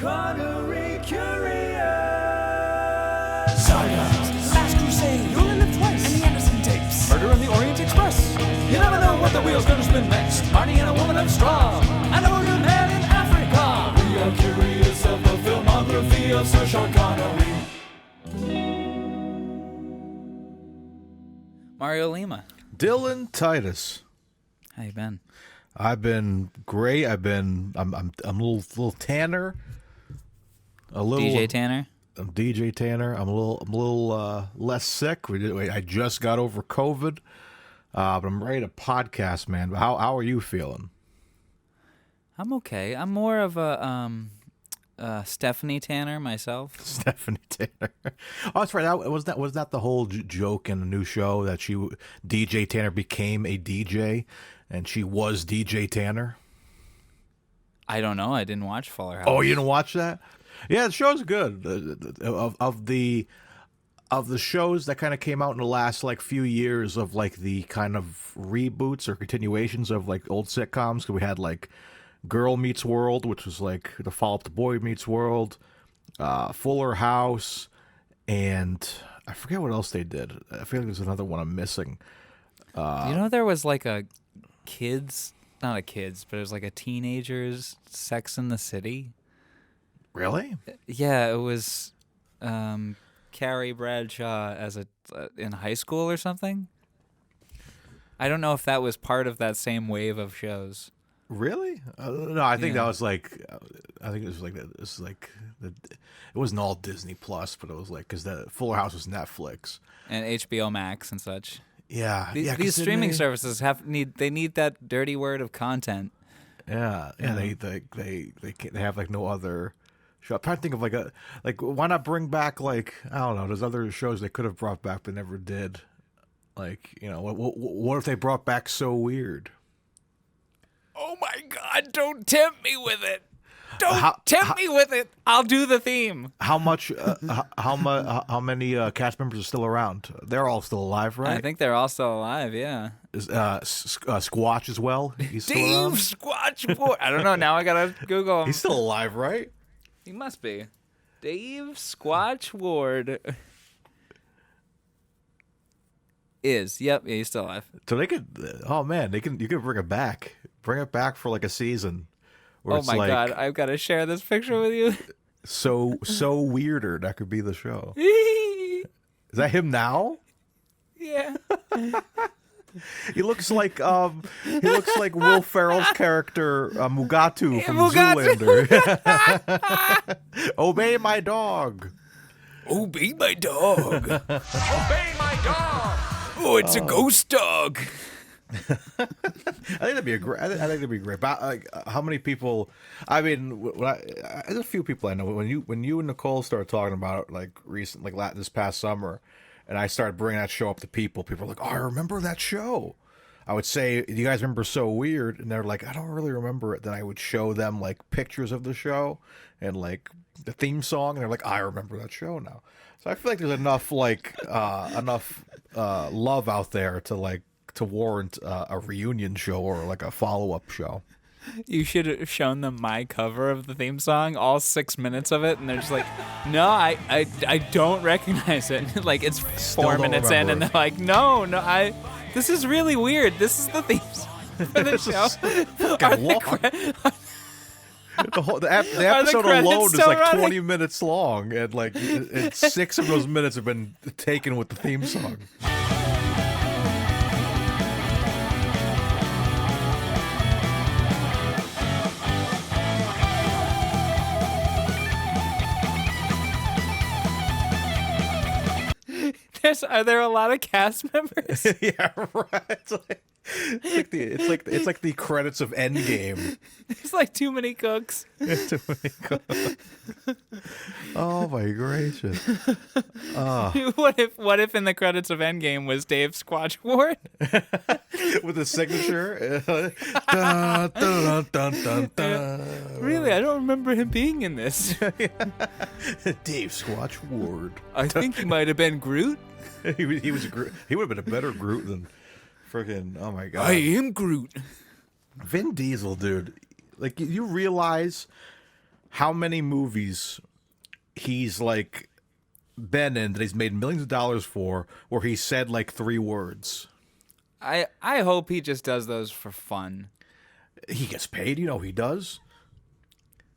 Connery curious. Saga, Last Crusade, You Only Live Twice, and the Anderson Tapes, Murder on the Orient Express. You never know what the wheel's gonna spin next. Marty and a woman of straw, and a voodoo man in Africa. We are curious of the filmography of Sir Sean Connery. Mario Lima. Dylan Titus. How you been? I've been great. I'm a little Tanner. A little DJ Tanner. I'm DJ Tanner. I'm a little less sick. I just got over COVID, but I'm ready to podcast, man. But how are you feeling? I'm okay. I'm more of a Stephanie Tanner myself. Stephanie Tanner. Oh, that's right. Was that the whole joke in the new show that DJ Tanner became a DJ and she was DJ Tanner? I don't know. I didn't watch Fuller House. Oh, you didn't watch that? Yeah, the show's good. Of the shows that kind of came out in the last few years of the kind of reboots or continuations of old sitcoms. So we had Girl Meets World, which was the follow-up to Boy Meets World, Fuller House, and I forget what else they did. I feel like there's another one I'm missing. There was a kids, not a kids, but it was a teenagers Sex in the City. Really? Yeah, it was Carrie Bradshaw in high school or something. I don't know if that was part of that same wave of shows. Really? No, I think that was I think it was it wasn't all Disney Plus, but it was because the Fuller House was Netflix And HBO Max and such. Yeah, These streaming services need that dirty word of content. Yeah, yeah. They have no other show. I'm trying to think of why not bring back I don't know. There's other shows they could have brought back but never did. What if they brought back So Weird? Oh my God! Don't tempt me with it. Don't tempt me with it. I'll do the theme. How much? How many cast members are still around? They're all still alive, right? I think they're all still alive. Yeah. Is Squatch as well? He's still Dave around? Squatch Ward. I don't know. Now I gotta Google him. He's still alive, right? He must be. Dave Squatch Ward. Yep, yeah, he's still alive. So they could. Oh man, you could bring it back. Bring it back for a season. Oh my God, I've got to share this picture with you. So Weirder. That could be the show. Is that him now? Yeah. He looks like Will Ferrell's character Mugatu from Zoolander. Obey my dog. Obey my dog. Obey my dog! Oh, it's a ghost dog. I think that'd be great. But how many people? I mean, there's a few people I know. When you and Nicole started talking about it, this past summer, and I started bringing that show up to people. People are like, "Oh, I remember that show." I would say, "Do you guys remember So Weird?" And they're like, "I don't really remember it." Then I would show them pictures of the show and the theme song, and they're like, "I remember that show now." So I feel like there's enough love out there to warrant a reunion show or a follow-up show. You should have shown them my cover of the theme song, all 6 minutes of it, and they're just like, "No, I don't recognize it." It's Still 4 don't minutes in, and remember they're like, "No, this is really weird. This is the theme song for the show." Fucking long. The episode alone is still 20 minutes long, and 6 of those minutes have been taken with the theme song. Are there a lot of cast members? Yeah, right. It's like the credits of Endgame. There's too many cooks. Too many cooks. Oh my gracious! What if in the credits of Endgame was Dave Squatch Ward with a signature? Dun, dun, dun, dun, dun. Really, I don't remember him being in this. Dave Squatch Ward. I think he might have been Groot. He was Groot. He would have been a better Groot than freaking. Oh my god! I am Groot. Vin Diesel, dude. You realize how many movies he's like been in that he's made millions of dollars for, where he said like 3 words. I hope he just does those for fun. He gets paid, he does.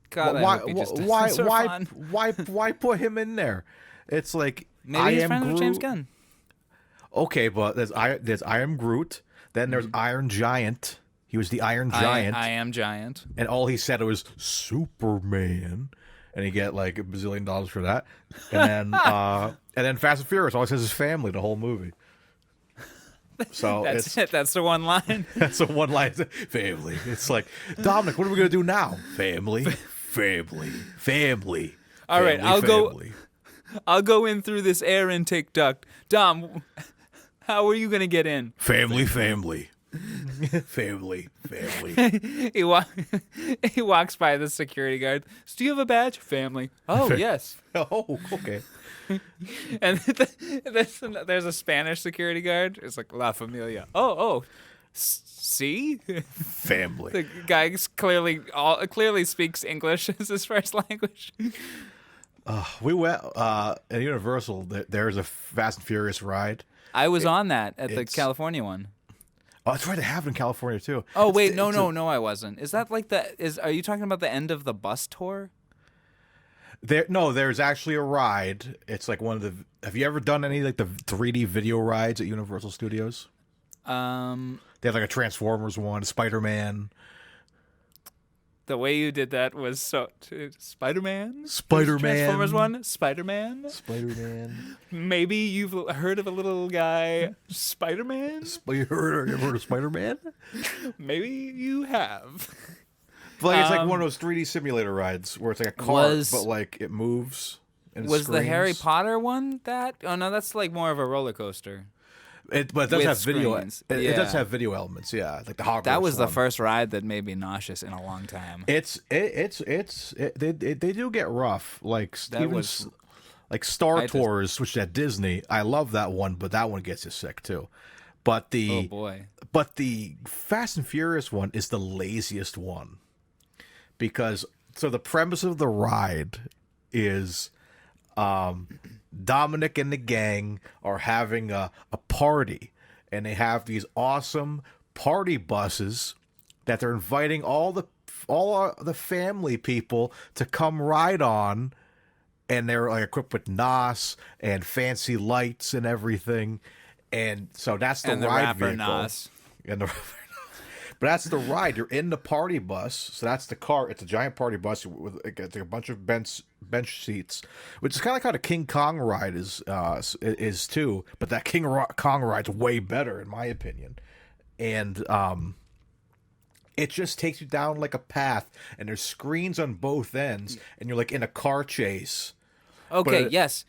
God, I hope he just does those for fun. Why put him in there? It's like Maybe he's friends with James Gunn. Okay, but there's I Am Groot. Then there's Iron Giant. He was the Iron Giant. I am Giant. And all he said was Superman, and he get like $1 bazillion for that. And then Fast and Furious. All he says is family the whole movie. So that's it. That's the one line. That's the one line. Family. It's like, Dominic, what are we gonna do now? Family, family, family. All right, family. I'll go in through this air intake duct. Dom, how are you gonna get in? Family, family. Family. He walks by the security guard. Do you have a badge? Family. Oh, yes. Oh, okay. And there's a Spanish security guard. It's like La Familia. Oh. See? Family. The guy clearly speaks English as his first language. We went at Universal. There's a Fast and Furious ride. I was on that at the California one. Oh, that's right. They have it in California too. Oh wait, no, I wasn't. Is that like are you talking about the end of the bus tour? There's actually a ride. It's like one of the. Have you ever done any like the 3D video rides at Universal Studios? They have like a Transformers one, Spider-Man. The way you did that was so Spider-Man. Transformers one, Spider-Man. Maybe you've heard of a little guy, Spider-Man. You ever heard of Spider-Man? Maybe you have. But it's like one of those 3D simulator rides where it's like a car, but like it moves. And was screams. The Harry Potter one that? Oh no, that's like more of a roller coaster. But it does have video. It does Yeah. have video elements, yeah. Like the Hogwarts. That was one. the first ride that made me nauseous in a long time. They do get rough. Like like Star Tours, which is at Disney. I love that one, but that one gets you sick too. But oh boy. But the Fast and Furious one is the laziest one. Because the premise of the ride is Dominic and the gang are having a party, and they have these awesome party buses that they're inviting all the family people to come ride on, and they're like equipped with NOS and fancy lights and everything, and so that's the ride vehicle. NOS. And the But that's the ride. You're in the party bus, so that's the car. It's a giant party bus with like a bunch of bench seats, which is kind of like how the King Kong ride is too. But that King Kong ride's way better, in my opinion. And it just takes you down like a path, and there's screens on both ends, and you're like in a car chase. Okay. Yes.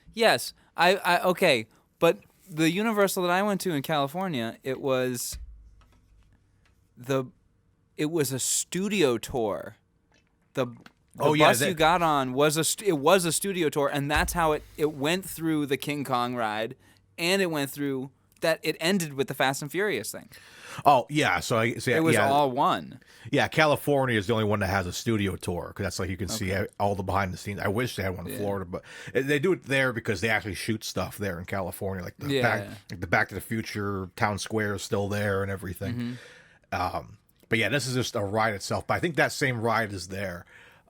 I okay, but the Universal that I went to in California, it was a studio tour. The bus you got on was a studio tour, and that's how it went through the King Kong ride, and it went through that. It ended with the Fast and Furious thing. Oh yeah, it was all one. Yeah, California is the only one that has a studio tour because that's like you can see all the behind the scenes. I wish they had one in Florida, but they do it there because they actually shoot stuff there in California, like the Back to the Future town square is still there and everything. But yeah, this is just a ride itself. But I think that same ride is there.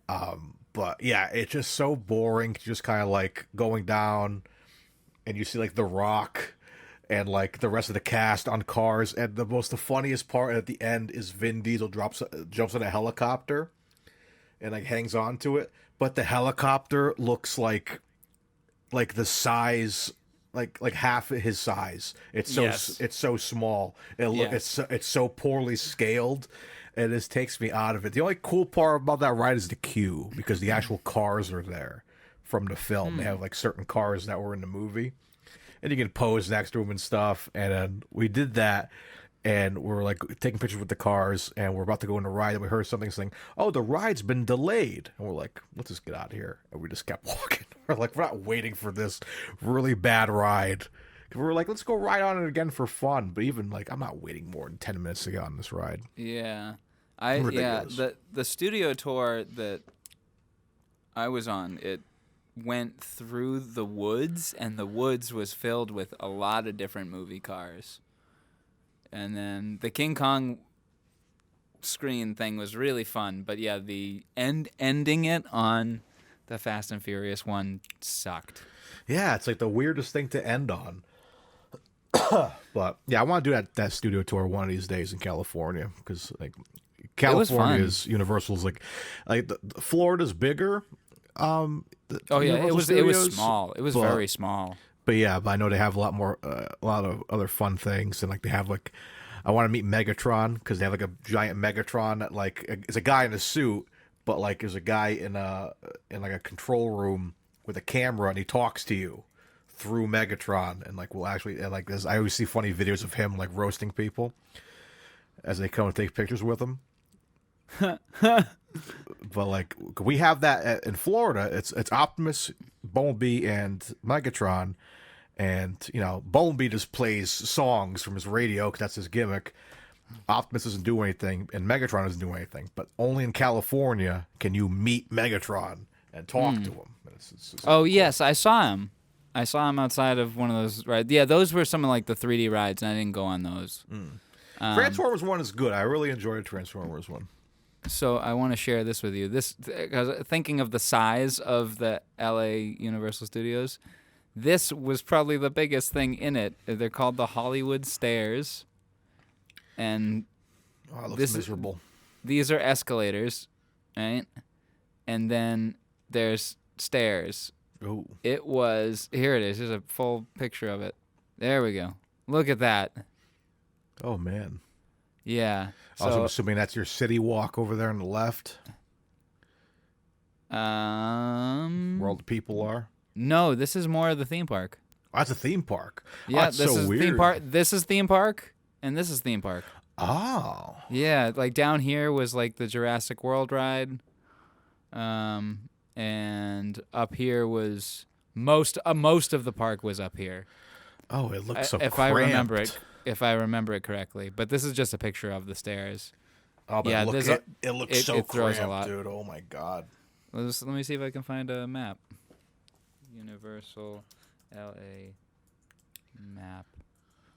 But yeah, it's just so boring. Just kind of like going down, and you see like The Rock and like the rest of the cast on cars. And the funniest part at the end is Vin Diesel jumps on a helicopter and like hangs on to it. But the helicopter looks like the size. Like half of his size. It's so small. It's so poorly scaled, and this takes me out of it. The only cool part about that ride is the queue because the actual cars are there from the film. They have like certain cars that were in the movie, and you can pose next to them and stuff. And then we did that, and we're like taking pictures with the cars, and we're about to go in the ride, and we heard something saying, "Oh, the ride's been delayed." And we're like, "Let's just get out of here." And we just kept walking. We're like, we're not waiting for this really bad ride. We were like, let's go ride on it again for fun. But even like, I'm not waiting more than 10 minutes to get on this ride. Yeah, Ridiculous. the studio tour that I was on, it went through the woods, and the woods was filled with a lot of different movie cars. And then the King Kong screen thing was really fun, but yeah, the ending it on the Fast and Furious one sucked. Yeah, it's like the weirdest thing to end on. But yeah, I want to do that studio tour one of these days in California, because like California's Universal's like Florida's bigger. It was small. It was very small. But yeah, I know they have a lot of other fun things, and like they have like, I want to meet Megatron, because they have like a giant Megatron that like it's a guy in a suit, but like there's a guy in like a control room with a camera, and he talks to you through Megatron, and like will actually, and like this, I always see funny videos of him like roasting people as they come and take pictures with him. But like we have that in Florida. It's Optimus, Bumblebee, and Megatron, and you know Bumblebee just plays songs from his radio because that's his gimmick. Optimus doesn't do anything, and Megatron doesn't do anything. But only in California can you meet Megatron and talk to him. It's yes, I saw him. I saw him outside of one of those rides. Yeah, those were some of like the 3D rides, and I didn't go on those. Transformers 1 is good. I really enjoyed Transformers 1. So I want to share this with you. Because thinking of the size of the LA Universal Studios, this was probably the biggest thing in it. They're called the Hollywood Stairs, and it looks miserable. These are escalators, right? And then there's stairs. Oh. It was, here it is. Here's a full picture of it. There we go. Look at that. Oh man. Yeah. So, I'm assuming that's your city walk over there on the left. Where all the people are. No, this is more of the theme park. Oh, that's a theme park. Yeah, that's this so is weird. theme park. This is theme park, and this is theme park. Oh. Yeah, like down here was like the Jurassic World ride, and up here was most of the park was up here. Oh, it looks so if cramped. If I remember it correctly, but this is just a picture of the stairs. Oh, but yeah, it looks so throws cramped, a lot. dude. Oh my god. Let me see if I can find a map. Universal LA map,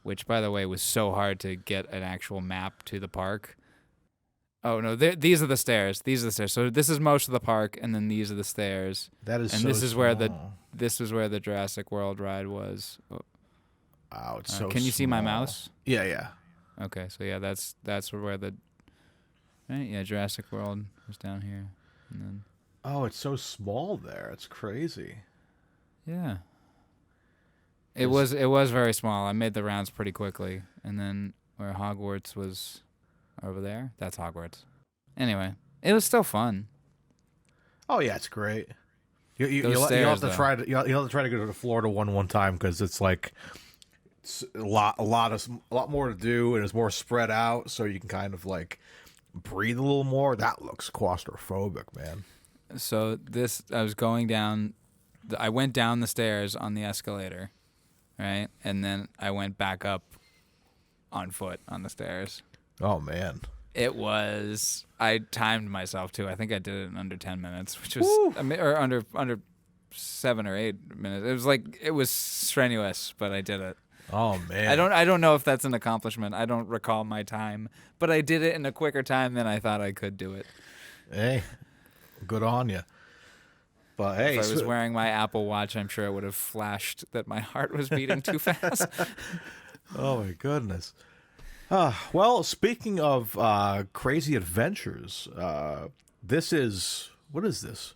which by the way was so hard to get an actual map to the park. Oh no, these are the stairs. These are the stairs. So this is most of the park, and then these are the stairs. That is. And so this is small. where the Jurassic World ride was. Oh. Wow, it's so. Can you see my mouse? Yeah, yeah. Okay, so yeah, that's where the. Right, yeah, Jurassic World was down here, and then. Oh, it's so small there. It's crazy. Yeah. It was very small. I made the rounds pretty quickly, and then where Hogwarts was over there, that's Hogwarts. Anyway, it was still fun. Oh yeah, it's great. You'll have to try to go to Florida one time, because it's like it's a lot more to do, and it's more spread out, so you can kind of like breathe a little more. That looks claustrophobic, man. So I went down the stairs on the escalator, right? And then I went back up on foot on the stairs. Oh, man. I timed myself, too. I think I did it in under 10 minutes, which was, or under 7 or 8 minutes. It was strenuous, but I did it. Oh, man. I don't know if that's an accomplishment. I don't recall my time, but I did it in a quicker time than I thought I could do it. Hey, good on you. But hey, if I was wearing my Apple Watch, I'm sure it would have flashed that my heart was beating too fast. Oh my goodness. Well, speaking of crazy adventures, what is this?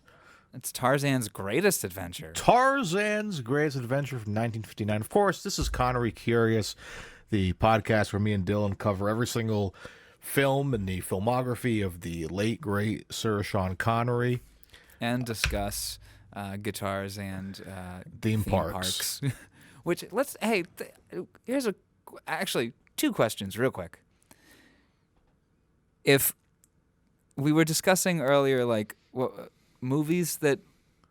It's Tarzan's Greatest Adventure. Tarzan's Greatest Adventure from 1959. Of course, this is Connery Curious, the podcast where me and Dylan cover every single film in the filmography of the late, great Sir Sean Connery. And discuss guitars and theme parks. Which, here's actually 2 questions real quick. If we were discussing earlier, like, movies that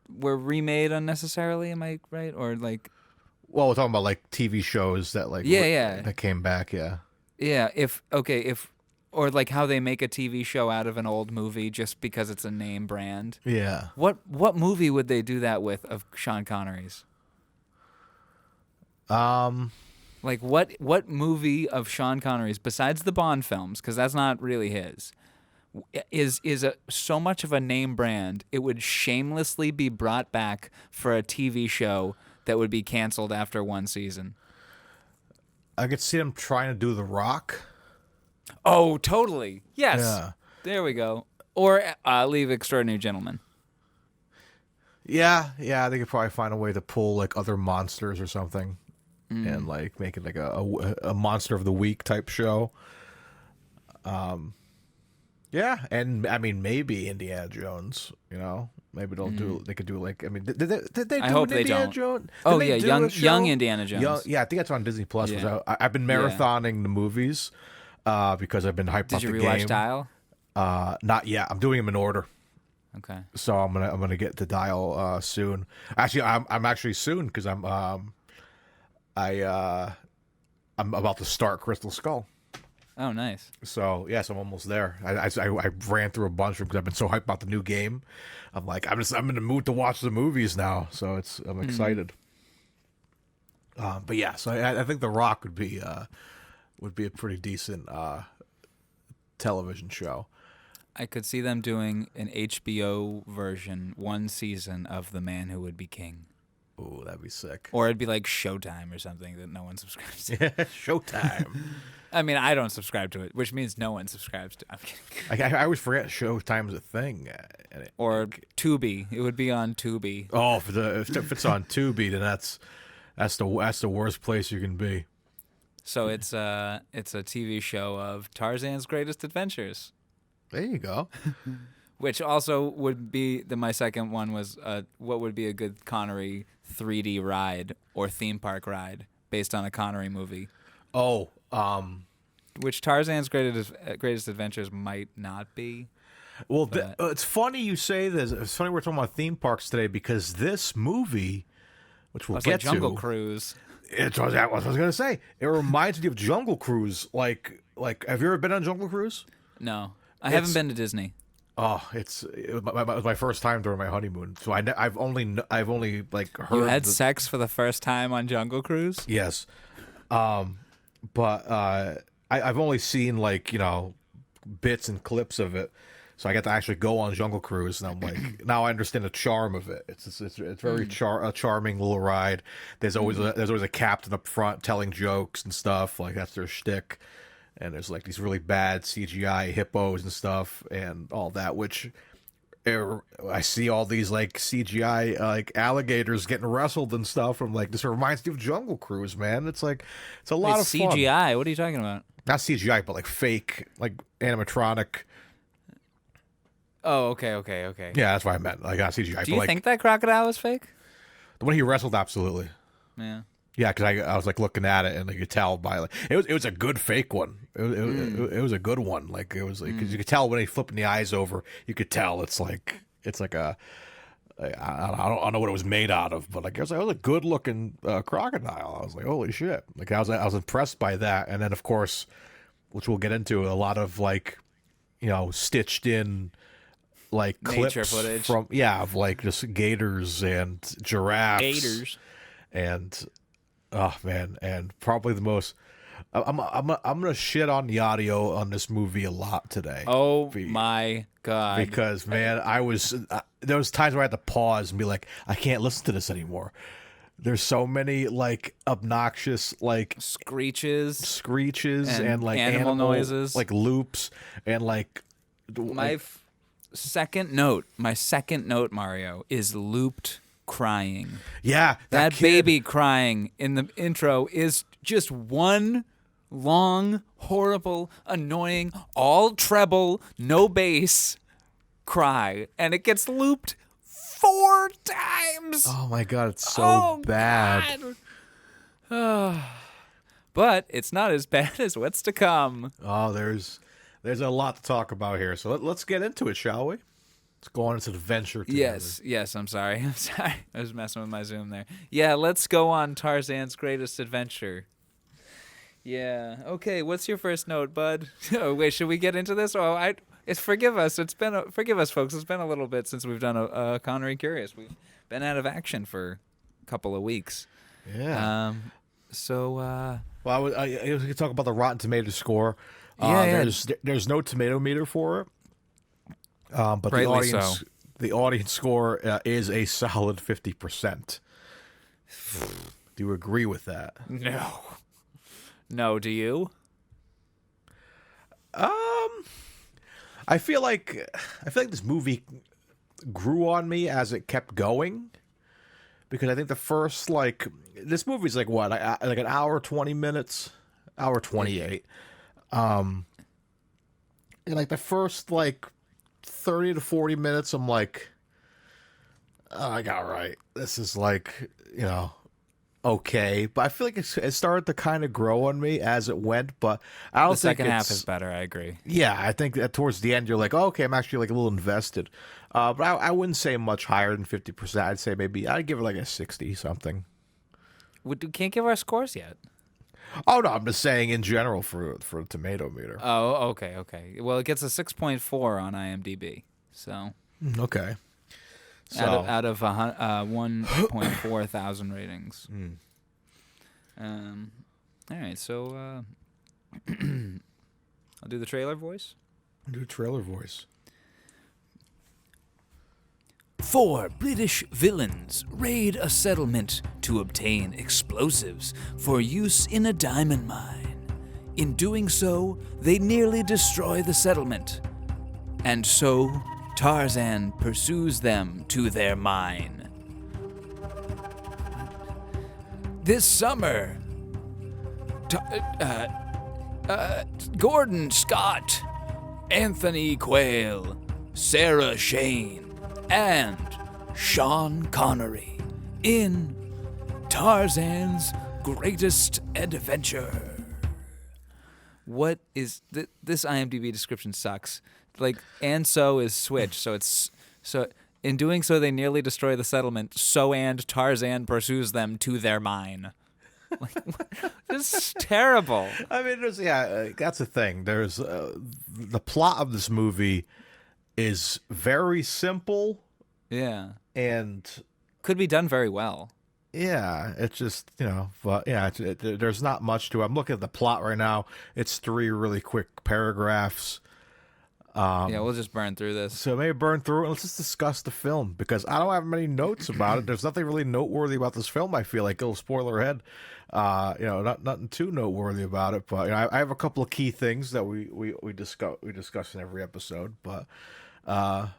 were remade unnecessarily, am I right? Or like... Well, we're talking about like TV shows that that came back, yeah. Yeah, if Or like how they make a TV show out of an old movie just because it's a name brand. Yeah. What movie would they do that with of Sean Connery's? Like what movie of Sean Connery's besides the Bond films, because that's not really his, is so much of a name brand it would shamelessly be brought back for a TV show that would be canceled after one season? I could see them trying to do The Rock. Oh, totally. Yes. Yeah. There we go. Or Leave Extraordinary Gentlemen. Yeah, they could probably find a way to pull like other monsters or something, and like make it like a Monster of the Week type show. Yeah, and I mean maybe Indiana Jones. You know, maybe they'll do. They could do like. I mean, did they do I hope an they Indiana don't. Jones? Oh Did they yeah, do a show? young Indiana Jones. Yeah, I think that's on Disney Plus. Yeah. I've been marathoning the movies because I've been hyped Did up you the rewatch game. Dial? Not yet. I'm doing them in order. Okay. So I'm gonna get the Dial soon. Actually, I'm actually soon because I'm about to start Crystal Skull. Oh, nice. So yes, I'm almost there. I ran through a bunch of them because I've been so hyped about the new game. I'm like I'm in the mood to watch the movies now. So I'm excited. But yeah, so I think The Rock would be a pretty decent television show. I could see them doing an HBO version, one season of The Man Who Would Be King. Ooh, that'd be sick. Or it'd be like Showtime or something that no one subscribes to. Showtime. I mean, I don't subscribe to it, which means no one subscribes to it. I'm kidding. I always forget Showtime's a thing. Or Tubi. It would be on Tubi. Oh, if it's on Tubi, then that's the worst place you can be. So it's a TV show of Tarzan's Greatest Adventures. There you go. Which also would be my second one was what would be a good Connery 3D ride or theme park ride based on a Connery movie. Oh, which Tarzan's Greatest Adventures might not be. Well, it's funny you say this. It's funny we're talking about theme parks today because this movie, which we'll get like Jungle to, Cruise. It's what I was going to say. It reminds me of Jungle Cruise. Like, have you ever been on Jungle Cruise? No, I haven't been to Disney. Oh, it was my first time during my honeymoon. So I've only like heard. You had sex for the first time on Jungle Cruise? Yes, but I've only seen like bits and clips of it. So I got to actually go on Jungle Cruise, and I'm like, now I understand the charm of it. It's very a charming little ride. There's always a captain up front telling jokes and stuff. Like that's their shtick. And there's like these really bad CGI hippos and stuff and all that, which I see all these like CGI like alligators getting wrestled and stuff. I'm like, this reminds me of Jungle Cruise, man. It's like it's a lot of fun. CGI. What are you talking about? Not CGI, but like fake, like animatronic. Oh, okay. Yeah, that's what I meant. Like not CGI. Do you think that crocodile is fake? The one he wrestled, absolutely. Yeah. Yeah, because I was like looking at it and you could tell by like it was a good fake one. It was a good one. Like it was like because you could tell when he flipping the eyes over, you could tell it's like a I don't know what it was made out of, but like it was a good looking crocodile. I was like, holy shit! Like I was impressed by that, and then of course, which we'll get into, a lot of like stitched in like nature clips footage from of like just gators and giraffes and. Oh man, and probably the most. I'm gonna shit on the audio on this movie a lot today. Oh my god! Because man, there was times where I had to pause and be like, I can't listen to this anymore. There's so many like obnoxious like screeches and like animal noises, like loops and like. My second note, Mario, is looped. Crying. Yeah, that baby crying in the intro is just one long, horrible, annoying, all treble, no bass cry, and it gets looped 4 times. Oh my god, it's so bad. But it's not as bad as what's to come. Oh, there's a lot to talk about here, so let's get into it, shall we? Let's go on this adventure together. Yes, I'm sorry. I was messing with my Zoom there. Yeah, let's go on Tarzan's Greatest Adventure. Yeah. Okay. What's your first note, bud? Oh, wait. Should we get into this? Oh, forgive us. Forgive us, folks. It's been a little bit since we've done a Connery Curious. We've been out of action for a couple of weeks. Yeah. Well, I was talk about the Rotten Tomatoes score. Yeah. There's no tomato meter for it. But Rightly the audience score is a solid 50%. Do you agree with that? No, do you? I feel like this movie grew on me as it kept going, because I think the first this movie's like what, like an hour 20 minutes, hour 28, and like the first 30 to 40 minutes, I'm like, oh, I got right. This is okay, but I feel like it started to kind of grow on me as it went. But I don't think the second half is better. I agree. Yeah, I think that towards the end you're like, oh, okay, I'm actually a little invested. But I wouldn't say much higher than 50%. I'd say I'd give it a 60 something. We can't give our scores yet. Oh no, I'm just saying in general for a tomato meter. Oh, okay. Well, it gets a 6.4 on IMDb. So okay. So, out of 1.4 thousand ratings. All right, so I'll do the trailer voice. Do a trailer voice. 4 British villains raid a settlement to obtain explosives for use in a diamond mine. In doing so, they nearly destroy the settlement. And so, Tarzan pursues them to their mine. This summer, Gordon Scott, Anthony Quayle, Sara Shane, and Sean Connery in Tarzan's Greatest Adventure. What is this IMDb description sucks. And so is switch. So in doing so, they nearly destroy the settlement. And Tarzan pursues them to their mine. This is terrible. I mean, that's the thing. There's the plot of this movie is very simple. Yeah. And could be done very well. Yeah, it's just, but yeah, there's not much to it. I'm looking at the plot right now. It's 3 really quick paragraphs. We'll just burn through this. So maybe burn through it and let's just discuss the film, because I don't have many notes about it. There's nothing really noteworthy about this film, I feel like. A little spoiler ahead. Nothing too noteworthy about it, but I have a couple of key things that we discuss in every episode, but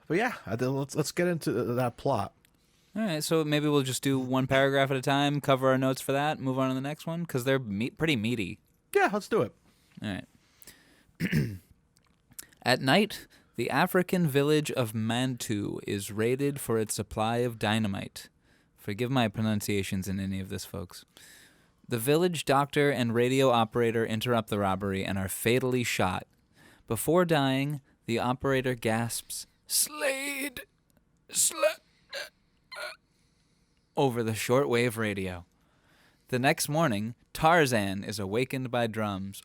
yeah, let's get into that plot. All right, so maybe we'll just do one paragraph at a time, cover our notes for that, move on to the next one, because they're pretty meaty. Yeah, let's do it. All right. At night, the African village of Mantu is raided for its supply of dynamite. Forgive my pronunciations in any of this, folks. The village doctor and radio operator interrupt the robbery and are fatally shot. Before dying, the operator gasps, "Slade! over the shortwave radio. The next morning, Tarzan is awakened by drums,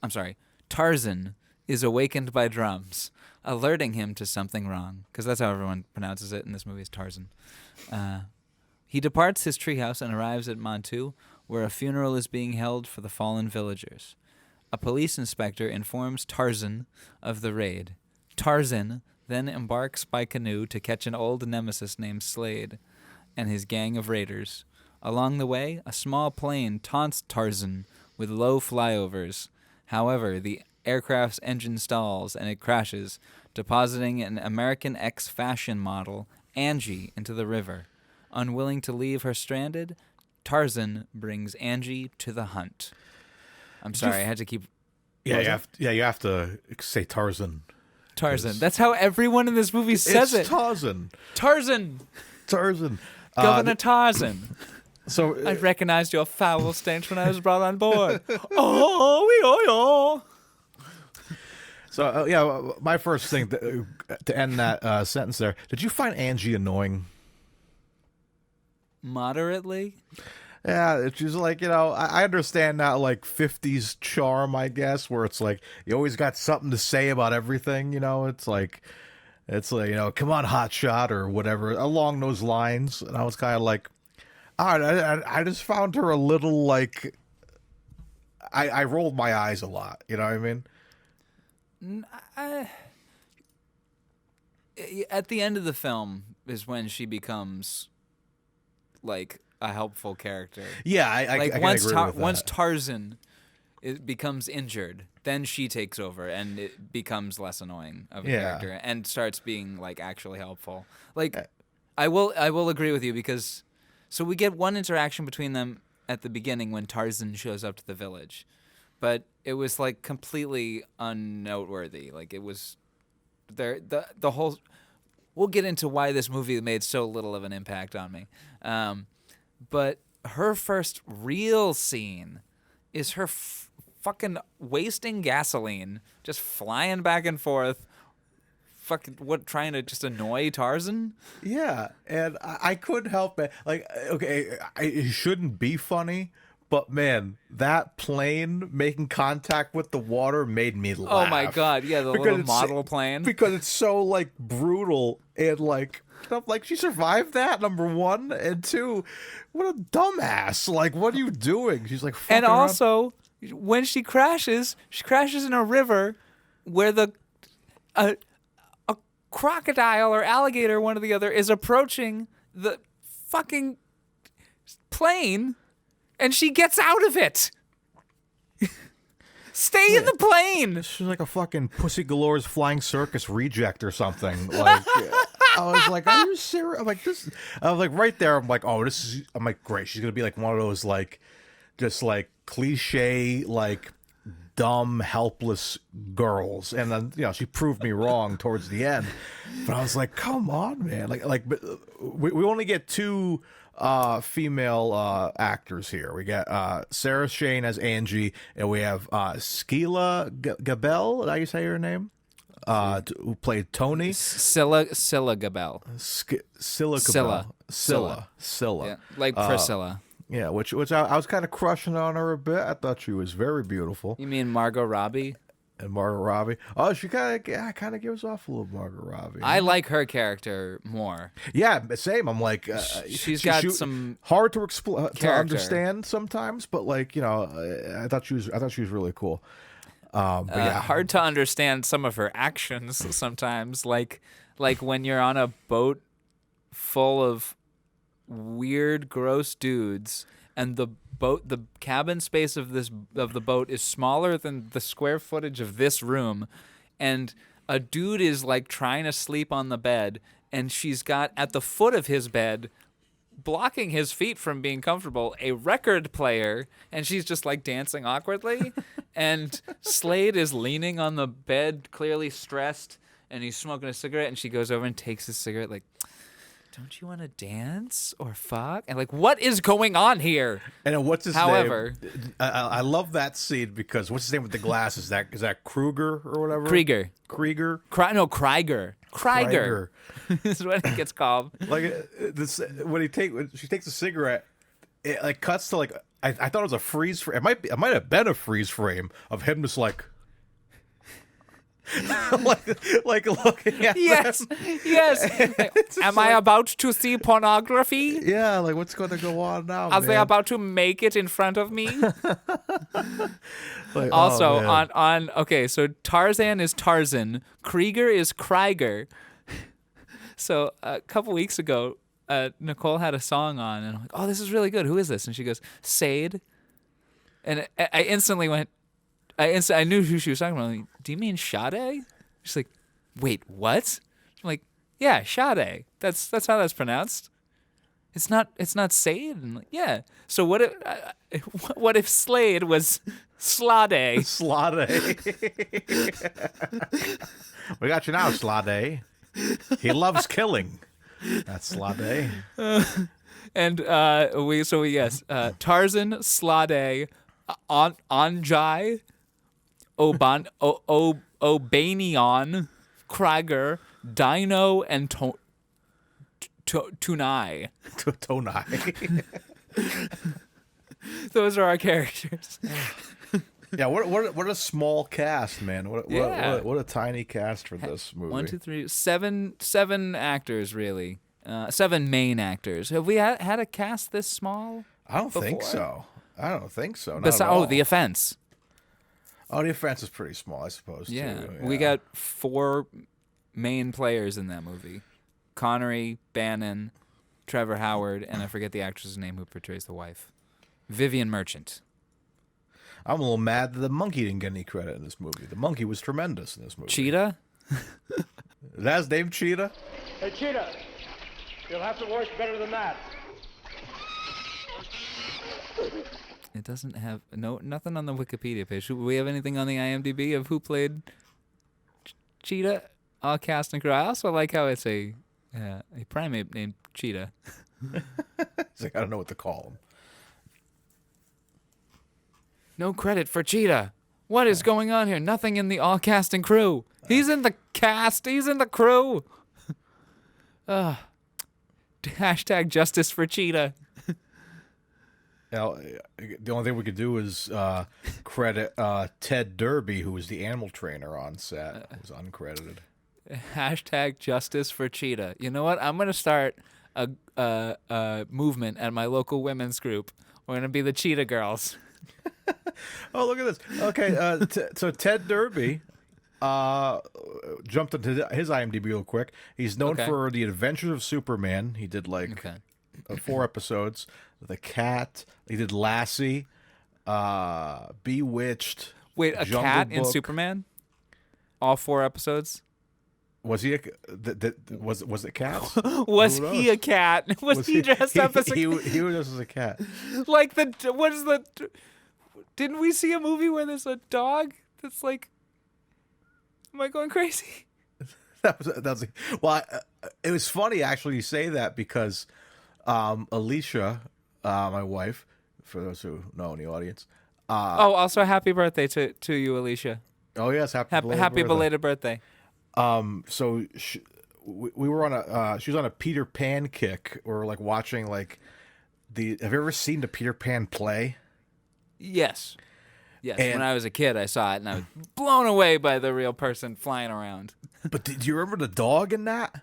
alerting him to something wrong, because that's how everyone pronounces it in this movie, is Tarzan. He departs his treehouse and arrives at Mantu, where a funeral is being held for the fallen villagers. A police inspector informs Tarzan of the raid. Tarzan then embarks by canoe to catch an old nemesis named Slade and his gang of raiders. Along the way, a small plane taunts Tarzan with low flyovers. However, the aircraft's engine stalls and it crashes, depositing an American X fashion model, Angie, into the river. Unwilling to leave her stranded, Tarzan brings Angie to the hunt. I'm sorry, I had to keep... Yeah, you have to say Tarzan. Tarzan. That's how everyone in this movie says it. Tarzan. Tarzan. Tarzan. Governor Tarzan. So I recognized your foul stench when I was brought on board. Oh. So, my first thing to end that sentence there, did you find Angie annoying? Moderately? Yeah, it's just like, I understand that like 50s charm, I guess, where it's like you always got something to say about everything, it's like come on, hot shot or whatever along those lines. And I was kind of like, all right, I just found her a little like I rolled my eyes a lot, you know what I mean? At the end of the film is when she becomes like a helpful character. Yeah, I can agree with that. Once Tarzan becomes injured, then she takes over and it becomes less annoying of a character and starts being like actually helpful. Like I will agree with you because so we get one interaction between them at the beginning when Tarzan shows up to the village, but it was like completely unnoteworthy. Like it was there the whole. We'll get into why this movie made so little of an impact on me, but her first real scene is her fucking wasting gasoline, just flying back and forth. Fucking trying to just annoy Tarzan? Yeah, and I couldn't help it. Like, okay, it shouldn't be funny, but man, that plane making contact with the water made me laugh. Oh my god, yeah, the little model plane. Because it's so like brutal and like she survived that, number one, and two, what a dumbass. Like, what are you doing? She's like, and also when she crashes in a river where a crocodile or alligator, one or the other, is approaching the fucking plane, and she gets out of it. Stay in the plane. She's like a fucking Pussy Galore's Flying Circus reject or something. Like, I was like, are you serious? I'm like, this. I was like, right there. I'm like, oh, this is. I'm like, great. She's gonna be like one of those like, just like cliche like dumb, helpless girls. And then, she proved me wrong towards the end. But I was like, come on, man. But we only get two female actors here. We got Sarah Shane as Angie, and we have Skeela Gabel, did I say her name? Who played Tony? Scylla Gabel. Scylla. Yeah, like Priscilla. Yeah, which I was kind of crushing on her a bit. I thought she was very beautiful. You mean Margot Robbie? And Margot Robbie. Oh, she kind of gives off a little Margot Robbie. I like her character more. Yeah, same. I'm like, she's got some hard to to understand sometimes, but like I thought she was really cool. But yeah, hard to understand some of her actions sometimes, like when you're on a boat full of weird, gross dudes, and the cabin space of the boat is smaller than the square footage of this room, and a dude is like trying to sleep on the bed, and she's got at the foot of his bed, blocking his feet from being comfortable, a record player, and she's just like dancing awkwardly, and Slade is leaning on the bed, clearly stressed, and he's smoking a cigarette, and she goes over and takes his cigarette like, don't you want to dance or fuck? And like, what is going on here? And what's his name? I love that scene because what's his name with the glasses? Is that Kruger or whatever? Krieger. Krieger is what he gets called. Like when she takes a cigarette, it like cuts to like I thought it was a freeze frame. It might have been a freeze frame of him just like. like looking at yes. Am I about to see pornography? Yeah, like what's going to go on now? Are they about to make it in front of me? Like, also, okay, so Tarzan is Tarzan, Krieger is Krieger. So a couple weeks ago, Nicole had a song on, and I'm like, oh, this is really good. Who is this? And she goes, Sade. And I instantly went. I knew who she was talking about. I'm like, do you mean Sade? She's like, wait, what? I'm like, yeah, Sade. That's how that's pronounced. It's not Sade. I'm like, yeah. So what if Slade was Slade? Slade. We got you now, Slade. He loves killing. That's Slade. And Tarzan, Slade, Anjai, Obanion, Krieger, Dino, and Tunai. Tonai. Those are our characters. Yeah, what a small cast, man. What a tiny cast for this movie. 1, 2, 3, 7 actors, really. 7 main actors. Have we had a cast this small? I don't think before? so. I don't think so. Not at all. Oh, The Offense. Oh, The Offense is pretty small, I suppose. Yeah. Too. We got 4 main players in that movie. Connery, Bannon, Trevor Howard, and I forget the actress's name who portrays the wife. Vivian Merchant. I'm a little mad that the monkey didn't get any credit in this movie. The monkey was tremendous in this movie. Cheetah? Is that his name, Cheetah? Hey, Cheetah, you'll have to voice better than that. It doesn't have nothing on the Wikipedia page. Do we have anything on the IMDb of who played Cheetah? All cast and crew. I also like how it's a primate named Cheetah. It's like, I don't know what to call him. No credit for Cheetah. What is going on here? Nothing in the all cast and crew. He's in the cast. He's in the crew. Hashtag justice for Cheetah. Now, the only thing we could do is credit Ted Derby, who was the animal trainer on set. Who was uncredited. Hashtag justice for Cheetah. You know what? I'm going to start a movement at my local women's group. We're going to be the Cheetah Girls. Oh, look at this. Okay, so Ted Derby jumped into his IMDb real quick. He's known for The Adventures of Superman. He did 4 episodes. The Cat. He did Lassie. Bewitched. Wait, a Jungle cat Book. in Superman? All 4 episodes? Was he was it Cats? Was he a cat? Was he dressed up as a cat? He was dressed as a cat. Like didn't we see a movie where there's a dog that's like, am I going crazy? It was funny actually you say that because Alicia, my wife, for those who know in the audience. Also happy birthday to you, Alicia. Oh yes, happy belated birthday. So we were on she was on a Peter Pan kick. We were like watching have you ever seen the Peter Pan play? Yes. When I was a kid, I saw it, and I was blown away by the real person flying around. But do you remember the dog in that?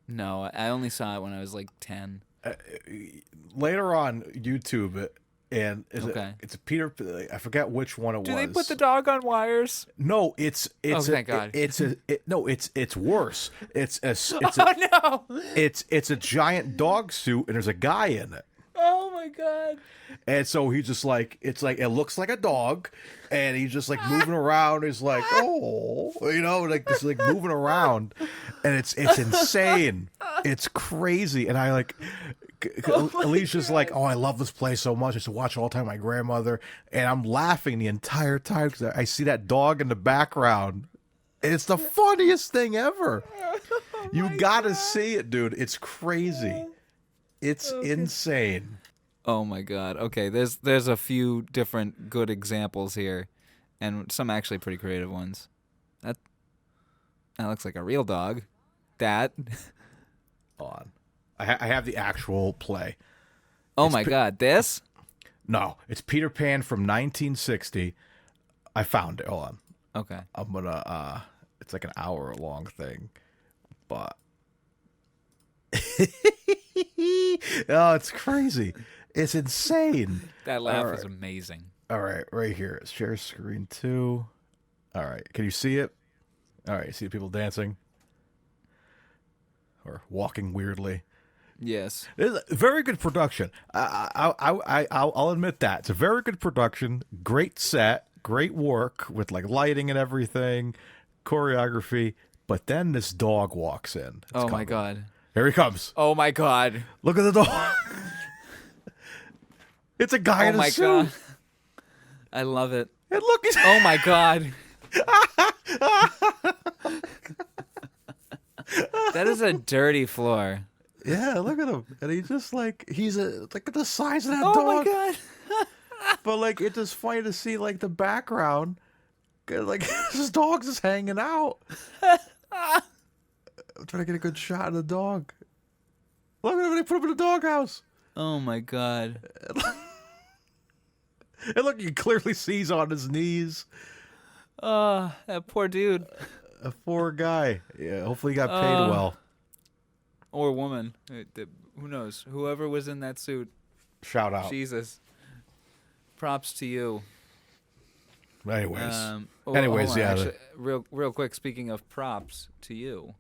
No, I only saw it when I was like 10. Later on YouTube, and it's a Peter. I forget which one it was. Do they put the dog on wires? No, it's thank God. It's worse. It's a giant dog suit, and there's a guy in it. Oh my God. And so he's just like, it looks like a dog, and he's just like moving around. He's like, just like moving around, and it's insane. It's crazy. And I Alicia's like, oh, I love this place so much. I used to watch it all the time with my grandmother, and I'm laughing the entire time because I see that dog in the background. It's the funniest thing ever. You gotta see it, dude. It's crazy. It's insane. Oh my God. Okay, there's a few different good examples here, and some actually pretty creative ones. That looks like a real dog. That. On. I have the actual play. Oh my God, this? No, it's Peter Pan from 1960. I found it. Hold on. Okay. I'm gonna. It's like an hour-long thing, but. Oh, it's crazy. It's insane. That laugh is amazing. All right, right here. Share screen 2. All right, can you see it? All right, you see people dancing or walking weirdly. Yes. It's a very good production. I'll admit that. It's a very good production. Great set. Great work with lighting and everything, choreography. But then this dog walks in. Oh my God. Here he comes. Oh my God. Look at the dog. It's a guy in a suit. God. I love it. And look. Oh my God. That is a dirty floor. Yeah, look at him. And he's just he's look at the size of that Oh dog. my God. But it's just funny to see the background. This dog's just hanging out. I'm trying to get a good shot of the dog. Look at him, they put him in a doghouse. Oh my God. And look, you clearly sees on his knees. That poor dude. A poor guy. Yeah, hopefully he got paid well. Or woman. Who knows? Whoever was in that suit. Shout out. Jesus. Props to you. Anyways. Hold on, Yeah. Actually, real quick, speaking of props to you,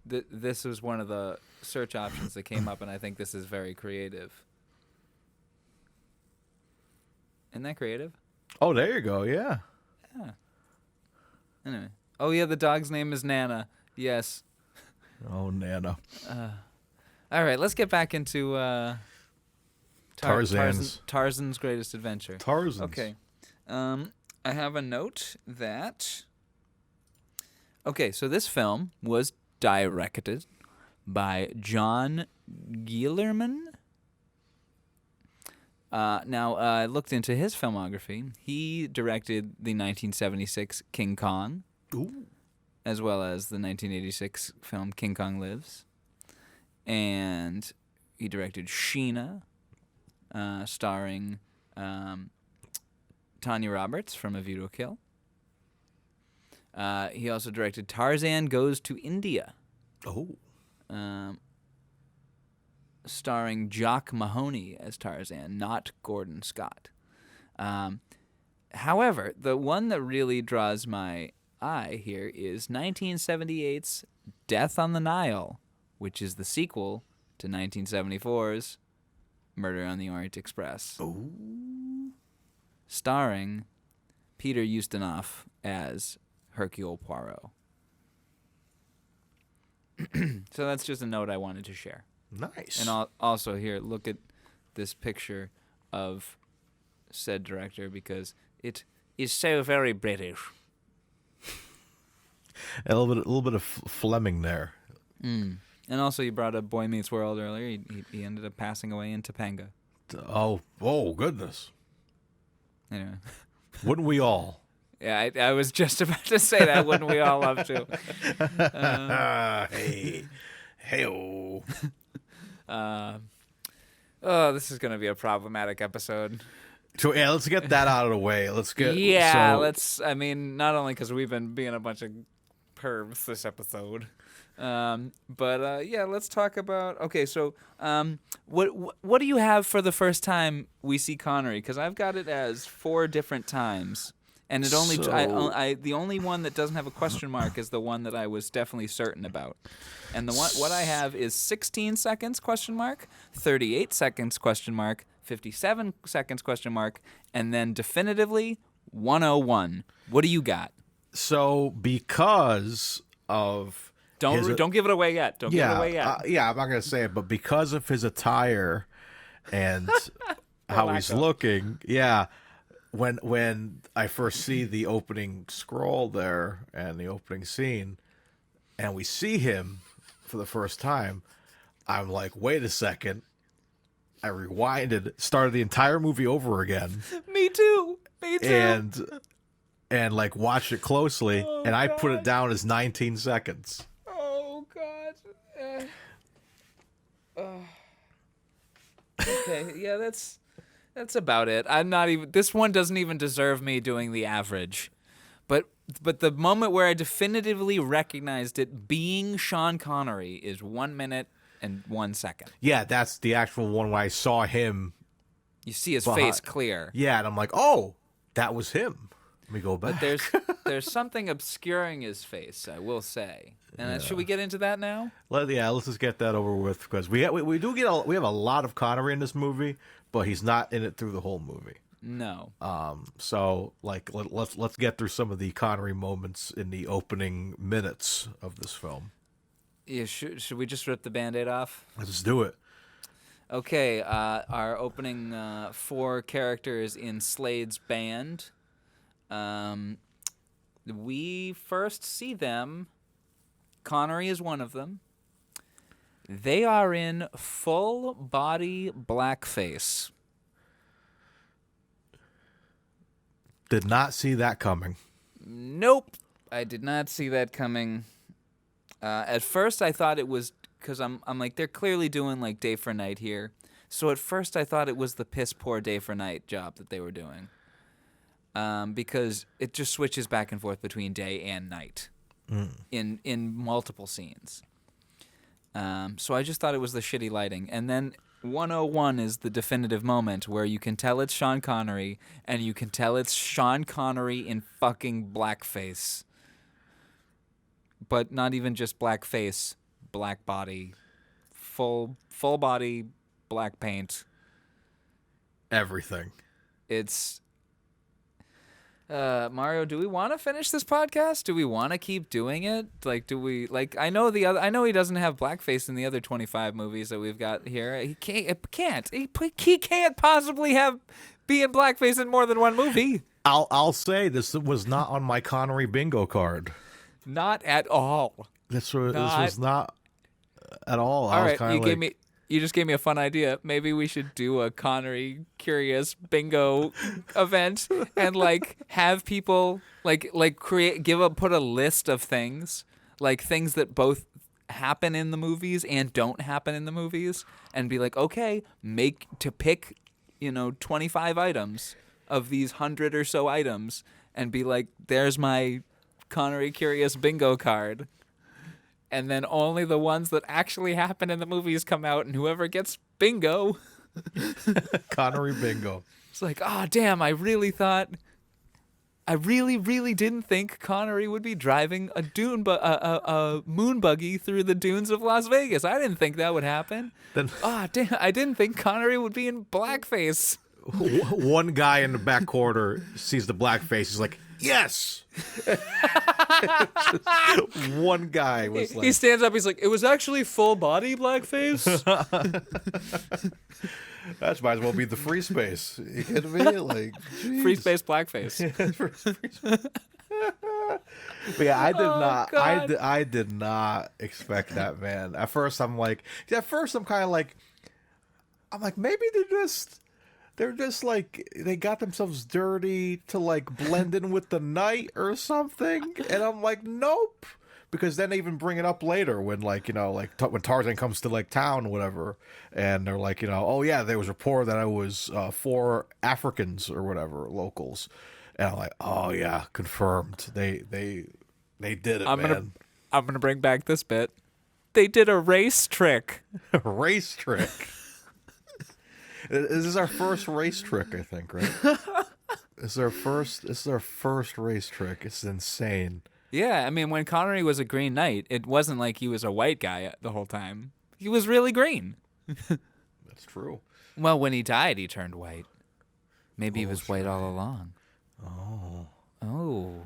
this was one of the search options that came up, and I think this is very creative. Isn't that creative? Oh, there you go. Yeah. Yeah. Anyway. Oh, yeah, the dog's name is Nana. Yes. Oh, Nana. All right, let's get back into Tarzan's Greatest Adventure. Tarzan's. Okay. I have a note that... Okay, so this film was directed by John Guillermin. Now, I looked into his filmography. He directed the 1976 King Kong, as well as the 1986 film King Kong Lives. And he directed Sheena, starring Tanya Roberts from A View to a Kill. He also directed Tarzan Goes to India. Starring Jock Mahoney as Tarzan, not Gordon Scott. However, the one that really draws my eye here is 1978's Death on the Nile, which is the sequel to 1974's Murder on the Orient Express. Starring Peter Ustinov as Hercule Poirot. So that's just a note I wanted to share. Nice. And also here, look at this picture of said director because it is so very British. A little bit of Fleming there. And also, you brought up Boy Meets World earlier. He ended up passing away in Topanga. Oh goodness. Anyway. Wouldn't we all? Yeah, I was just about to say that. Wouldn't we all love to? Hey-oh. This is going to be a problematic episode. So yeah, let's get that out of the way. Let's get I mean, not only because we've been being a bunch of pervs this episode, but let's talk about. Okay, so what do you have for the first time we see Connery? Because I've got it as 4 different times. And it only the only one that doesn't have a question mark is the one that I was definitely certain about. And the one what I have is 16 seconds question mark, 38 seconds question mark, 57 seconds question mark, and then definitively 101. What do you got? So because of don't give it away yet. Don't give it away yet. I'm not gonna say it, but because of his attire and how he's looking, When I first see the opening scroll there and the opening scene, and we see him for the first time, I'm like, wait a second. I rewinded, started the entire movie over again. Me too. And like watched it closely, and I put it down as 19 seconds. Oh God. Okay, yeah, that's about it. I'm not even. This one doesn't even deserve me doing the average, but the moment where I definitively recognized it being Sean Connery is 1 minute and 1 second. Yeah, that's the actual one where I saw him. You see his face clear. Yeah, and I'm like, oh, that was him. Let me go back. But there's something obscuring his face, I will say. And should we get into that now? Let's just get that over with because we have a lot of Connery in this movie, but he's not in it through the whole movie. No. So like let's get through some of the Connery moments in the opening minutes of this film. Yeah, should we just rip the Band-Aid off? Let's do it. Okay, our opening 4 characters in Slade's band. We first see them. Connery is one of them. They are in full body blackface. Did not see that coming. Nope, I did not see that coming. At first, I thought it was because I'm like they're clearly doing like day for night here. So at first I thought it was the piss poor day for night job that they were doing, because it just switches back and forth between day and night in multiple scenes. So I just thought it was the shitty lighting. And then 101 is the definitive moment where you can tell it's Sean Connery, and you can tell it's Sean Connery in fucking blackface. But not even just blackface, black body, full body, black paint. Everything. It's... Mario, do we want to finish this podcast? Do we want to keep doing it? Like, do we like? I know he doesn't have blackface in the other 25 movies that we've got here. He can't. He can't possibly be in blackface in more than one movie. I'll say this was not on my Connery bingo card. Not at all. This was not at all. All right, you just gave me a fun idea. Maybe we should do a Connery Curious bingo event and like have people put a list of things, like things that both happen in the movies and don't happen in the movies, and be like, okay, pick 25 items of these 100 or so items, and be like, there's my Connery Curious bingo card. And then only the ones that actually happen in the movies come out, and whoever gets bingo. Connery bingo. It's like, damn, I really didn't think Connery would be driving a moon buggy through the dunes of Las Vegas. I didn't think that would happen. Damn, I didn't think Connery would be in blackface. One guy in the back corner sees the blackface. He's like, yes. One guy was like, he stands up. He's like, it was actually full body blackface. That might as well be the free space. You kidding me? Like, geez. Free space blackface. But yeah, I did not expect that, man. At first I'm kind of like, maybe they're just like, they got themselves dirty to like blend in with the night or something. And I'm like, nope. Because then they even bring it up later when when Tarzan comes to like town or whatever. And they're like, oh yeah, there was a report that I was 4 Africans or whatever, locals. And I'm like, oh yeah, confirmed. They did it, man. I'm going to bring back this bit. They did a race trick. A race trick. This is our first race trick, I think, right? This is our first race trick. It's insane. Yeah, I mean, when Connery was a Green Knight, it wasn't like he was a white guy the whole time. He was really green. That's true. Well, when he died, he turned white. Maybe he was white all along. Oh.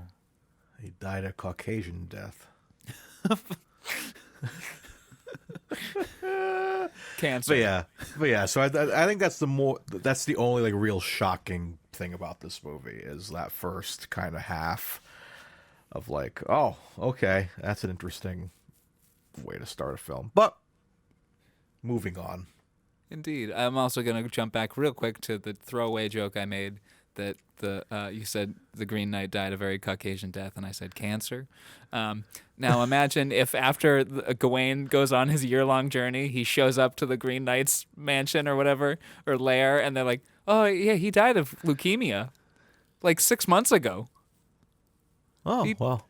He died a Caucasian death. Cancer. But yeah. So I think that's the only like real shocking thing about this movie is that first kind of half of like, oh, okay, that's an interesting way to start a film. But moving on. Indeed. I'm also going to jump back real quick to the throwaway joke I made that you said the Green Knight died a very Caucasian death, and I said cancer. Now imagine if after Gawain goes on his year-long journey, he shows up to the Green Knight's mansion or whatever, or lair, and they're like, oh, yeah, he died of leukemia like 6 months ago. Oh, wow.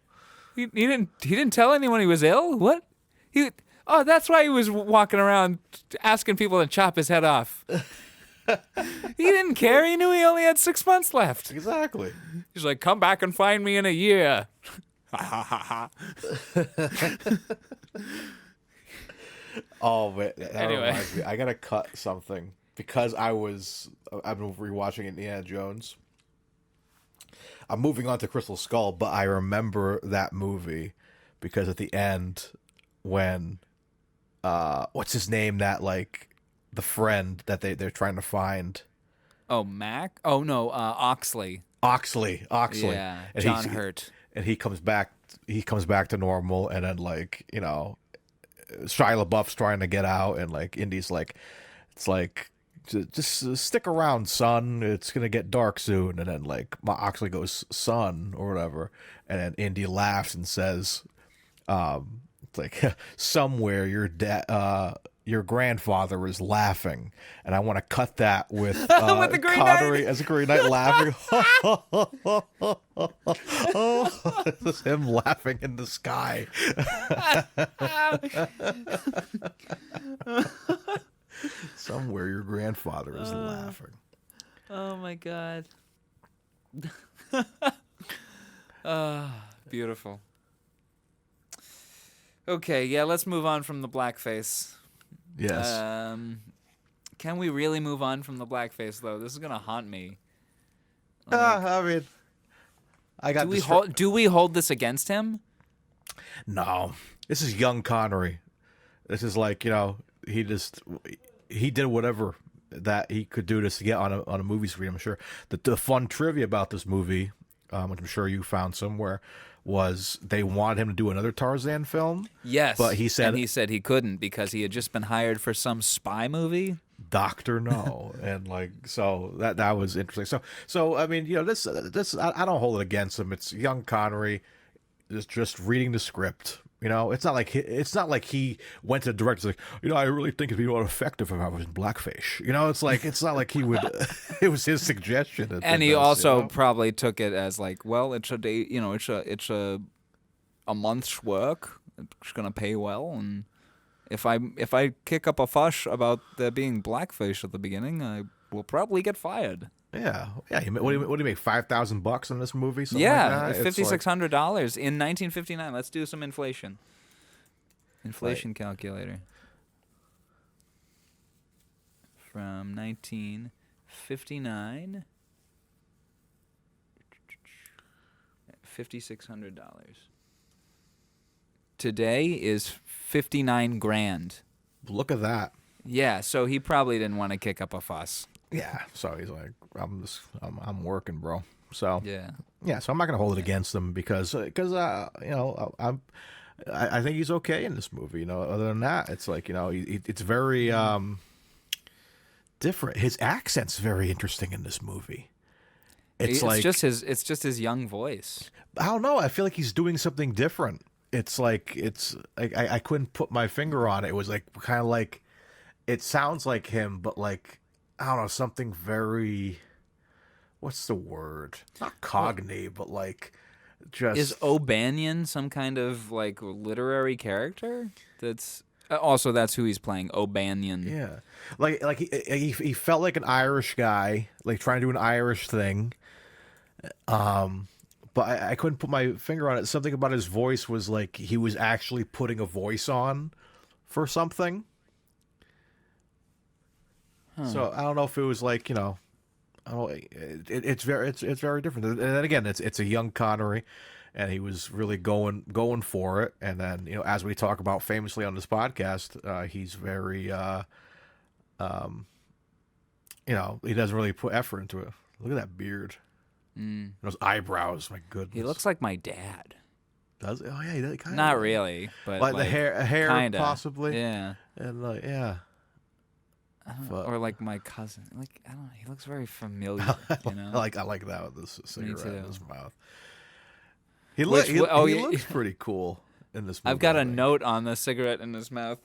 He didn't tell anyone he was ill? What? That's why he was walking around asking people to chop his head off. He didn't care. He knew he only had 6 months left. Exactly. He's like, come back and find me in a year. Oh, man. That Anyway. reminds me. I got to cut something because I've been rewatching Indiana Jones. I'm moving on to Crystal Skull, but I remember that movie because at the end when what's his name, that like the friend that they're trying to find. Oh, Mac? Oh no, Oxley. Oxley. Yeah, and John Hurt. And he comes back to normal, and then like, Shia LaBeouf's trying to get out, and like Indy's like, it's like, just stick around, son. It's gonna get dark soon. And then like Oxley goes, son, or whatever, and then Indy laughs and says, it's like somewhere your dad, your grandfather is laughing, and I want to cut that with, With the Green Connery Knight. as a Green Knight laughing. This is him laughing in the sky. Somewhere your grandfather is laughing. Oh my God. Beautiful. Okay, yeah, let's move on from the blackface. Yes. Can we really move on from the blackface though? This is gonna haunt me. I mean, I got Do we hold this against him? No, this is young Connery. This is like, he did whatever that he could do to get on a movie screen. I'm sure the fun trivia about this movie, which I'm sure you found somewhere, was they wanted him to do another Tarzan film. Yes, but he said he couldn't because he had just been hired for some spy movie. Dr. No. And so that was interesting. So I mean, this I don't hold it against him. It's young Connery just reading the script. It's not like he went to the director like, I really think it'd be more effective if I was in blackface. It's not like he would. It was his suggestion. And he also probably took it as like, well, it's a day, it's a month's work. It's gonna pay well, and if I kick up a fuss about there being blackface at the beginning, I will probably get fired. Yeah. What do you make? $5,000 on this movie? Something Yeah, like that? $5,600 in 1959. Let's do some inflation. Inflation calculator. From 1959, $5,600. Today is 59 grand. Look at that. Yeah, so he probably didn't want to kick up a fuss. Yeah. So he's like, I'm working, bro. So Yeah. So I'm not gonna hold it against him because I think he's okay in this movie. Other than that, it's like it's very different. His accent's very interesting in this movie. It's just his young voice. I don't know. I feel like he's doing something different. It's like I couldn't put my finger on it. It was like kind of like it sounds like him, but like I don't know, something very. What's the word? Not cognate, but like just. Is O'Banion some kind of like literary character? That's who he's playing, O'Banion. Yeah, like he felt like an Irish guy, like trying to do an Irish thing. But I couldn't put my finger on it. Something about his voice was like he was actually putting a voice on for something. Huh. So I don't know if it was like it's very different. And then again, it's a young Connery, and he was really going for it. And then as we talk about famously on this podcast, he's very he doesn't really put effort into it. Look at that beard. Those eyebrows, my goodness. He looks like my dad. Does it? Oh yeah, he does, kind of. Not really, but like the hair kinda, possibly. Yeah. And yeah. Or like my cousin. Like I don't know. He looks very familiar. I like that with this cigarette in his mouth. He looks pretty cool in this movie. I've got a note on the cigarette in his mouth.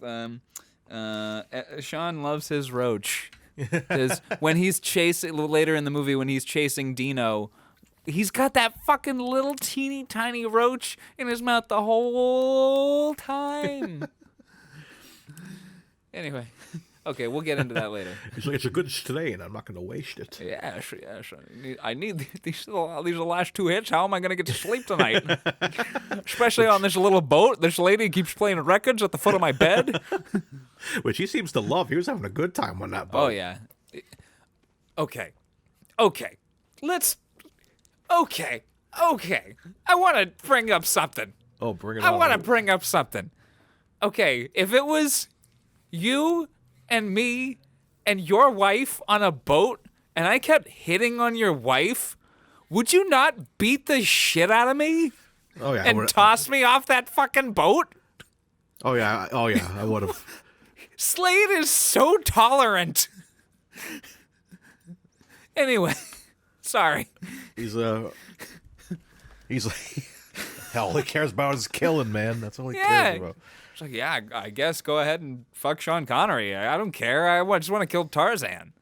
Sean loves his roach. Because when he's chasing later in the movie, when he's chasing Dino, he's got that fucking little teeny tiny roach in his mouth the whole time. Anyway, okay, we'll get into that later. He's like, it's a good strain. I'm not going to waste it. Yeah, I need these are the last two hits. How am I going to get to sleep tonight? Especially on this little boat. This lady keeps playing records at the foot of my bed. Which he seems to love. He was having a good time on that boat. Oh, yeah. Okay. Let's... Okay. I want to bring up something. Oh, bring it on. I want to bring up something. Okay, if it was you and me and your wife on a boat and I kept hitting on your wife, would you not beat the shit out of me? Oh, yeah. And toss me off that fucking boat? Oh, yeah, I would have. Slade is so tolerant. Anyway, sorry. He's like All he cares about is killing, man. That's all he Yeah. cares about. It's like, yeah, I guess go ahead and fuck Sean Connery. I don't care. I just want to kill Tarzan.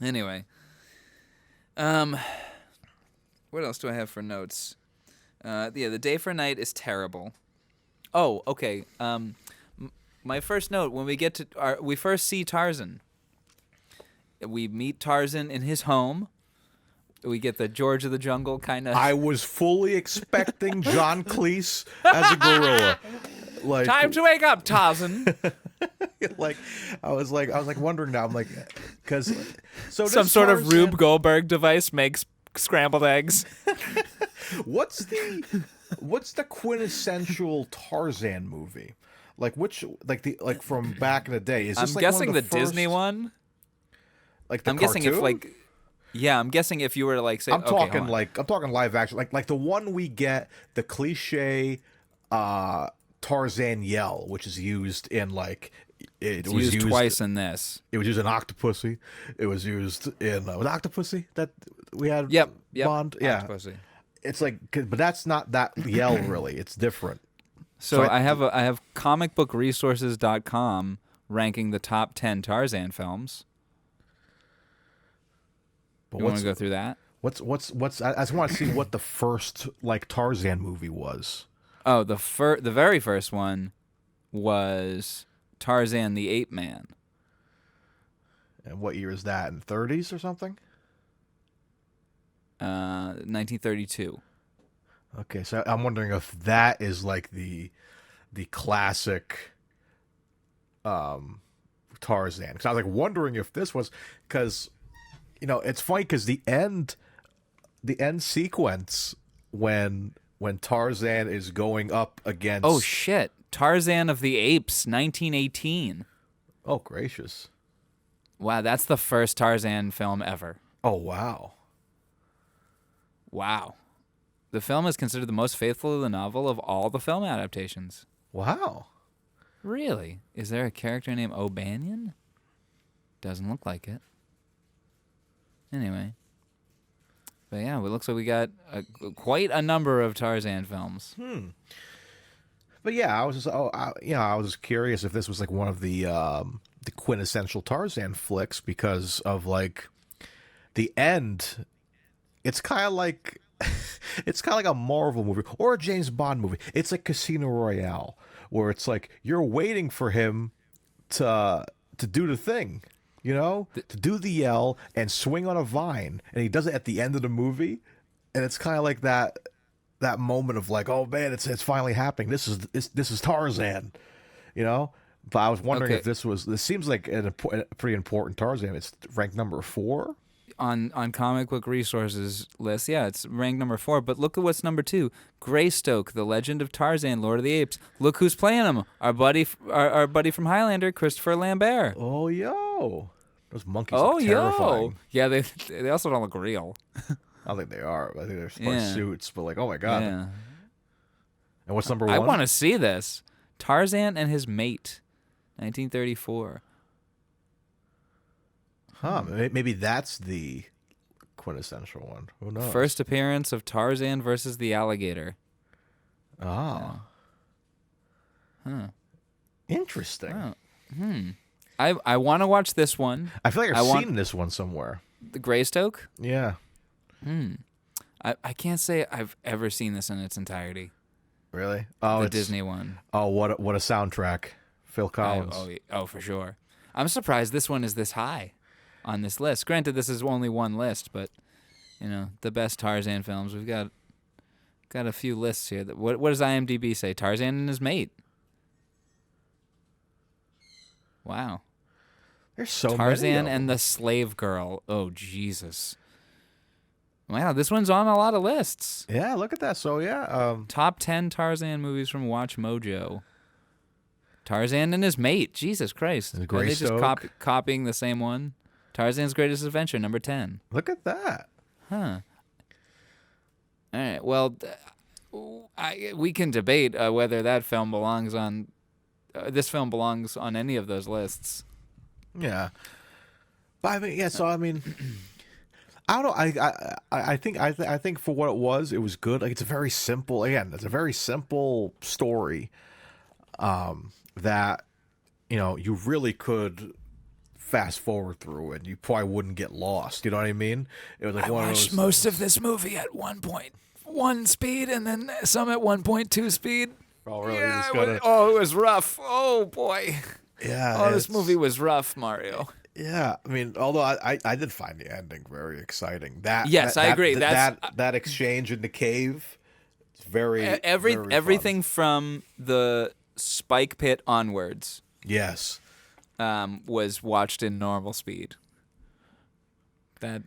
Anyway. What else do I have for notes? The day for night is terrible. Oh, okay. My first note, when we get to we first see Tarzan. We meet Tarzan in his home. We get the George of the Jungle kind of. I was fully expecting John Cleese as a gorilla. Like, Time to wake up, Tarzan. like I was wondering now. I'm like, because Some sort of Rube Goldberg device makes scrambled eggs. What's the quintessential Tarzan movie? Like like from back in the day? Is this I'm like guessing one of the Disney first, one. Like the I'm cartoon? guessing if like, yeah, I'm guessing if you were to like say, I'm talking okay, I'm talking live action, like the one we get, the cliche Tarzan yell, which is used in like it was used twice in this. It was used in Octopussy. It was used in was Octopussy that we had. Yep. Bond. Yeah, Octopussy. it's like, but that's not that yell really. It's different. So I have comicbookresources.com ranking the top 10 Tarzan films. But You want to go through that? What's I just want to see what the first like Tarzan movie was. Oh, the very first one was Tarzan the Ape Man. And what year is that? In the 30s or something? 1932. Okay, so I'm wondering if that is like the classic Tarzan. Because I was like wondering if this was, because it's funny because the end sequence when Tarzan is going up against. Oh shit! Tarzan of the Apes, 1918. Oh gracious! Wow, that's the first Tarzan film ever. Oh wow! Wow. The film is considered the most faithful to the novel of all the film adaptations. Wow. Really? Is there a character named O'Banion? Doesn't look like it. Anyway. But yeah, it looks like we got quite a number of Tarzan films. But yeah, I was just I was curious if this was like one of the quintessential Tarzan flicks because of like the end. It's kind of like a Marvel movie or a James Bond movie. It's like Casino Royale, where it's like you're waiting for him to do the thing, to do the yell and swing on a vine, and he does it at the end of the movie, and it's kind of like that moment of like, oh man, it's finally happening. This is Tarzan, But I was wondering if this seems like a pretty important Tarzan. It's ranked number 4. On comic book resources list, yeah, it's ranked number 4. But look at what's number 2: Greystoke, The Legend of Tarzan, Lord of the Apes. Look who's playing him. Our buddy from Highlander, Christopher Lambert. Oh yo, those monkeys are terrifying. Yeah, they also don't look real. I don't think they are. I think they're smart suits, but like, oh my god. Yeah. And what's number 1? I want to see this. Tarzan and His Mate, 1934. Huh, maybe that's the quintessential one. Who knows? First appearance of Tarzan versus the alligator. Ah. Huh. Interesting. Oh. I want to watch this one. I feel like I've seen this one somewhere. The Greystoke? Yeah. I can't say I've ever seen this in its entirety. Really? Oh, the Disney one. Oh, what a soundtrack. Phil Collins. Oh, for sure. I'm surprised this one is this high on this list. Granted, this is only one list, but the best Tarzan films. We've got a few lists here. What does IMDb say? Tarzan and His Mate. Wow. There's so Tarzan many of them. and the Slave Girl. Oh Jesus. Wow, this one's on a lot of lists. Yeah, look at that. So yeah, Top 10 Tarzan movies from Watch Mojo. Tarzan and His Mate. Jesus Christ. Are they just copying the same one? Tarzan's Greatest Adventure, number 10. Look at that. Huh. All right. Well, we can debate whether that film belongs on. This film belongs on any of those lists. Yeah. But I mean, yeah. So I mean, I don't know. I think for what it was good. Like it's a very simple. Again, it's a very simple story. That you really could fast forward through and you probably wouldn't get lost. You know what I mean? It was like I one watched of those. most of this movie at 1.1 speed and then some at 1.2 speed. Oh, really? Yeah, it was rough. Oh boy. Yeah. This movie was rough, Mario. Yeah, I mean, although I did find the ending very exciting. I agree. That exchange in the cave, it's very everything from the spike pit onwards. Yes. Was watched in normal speed. It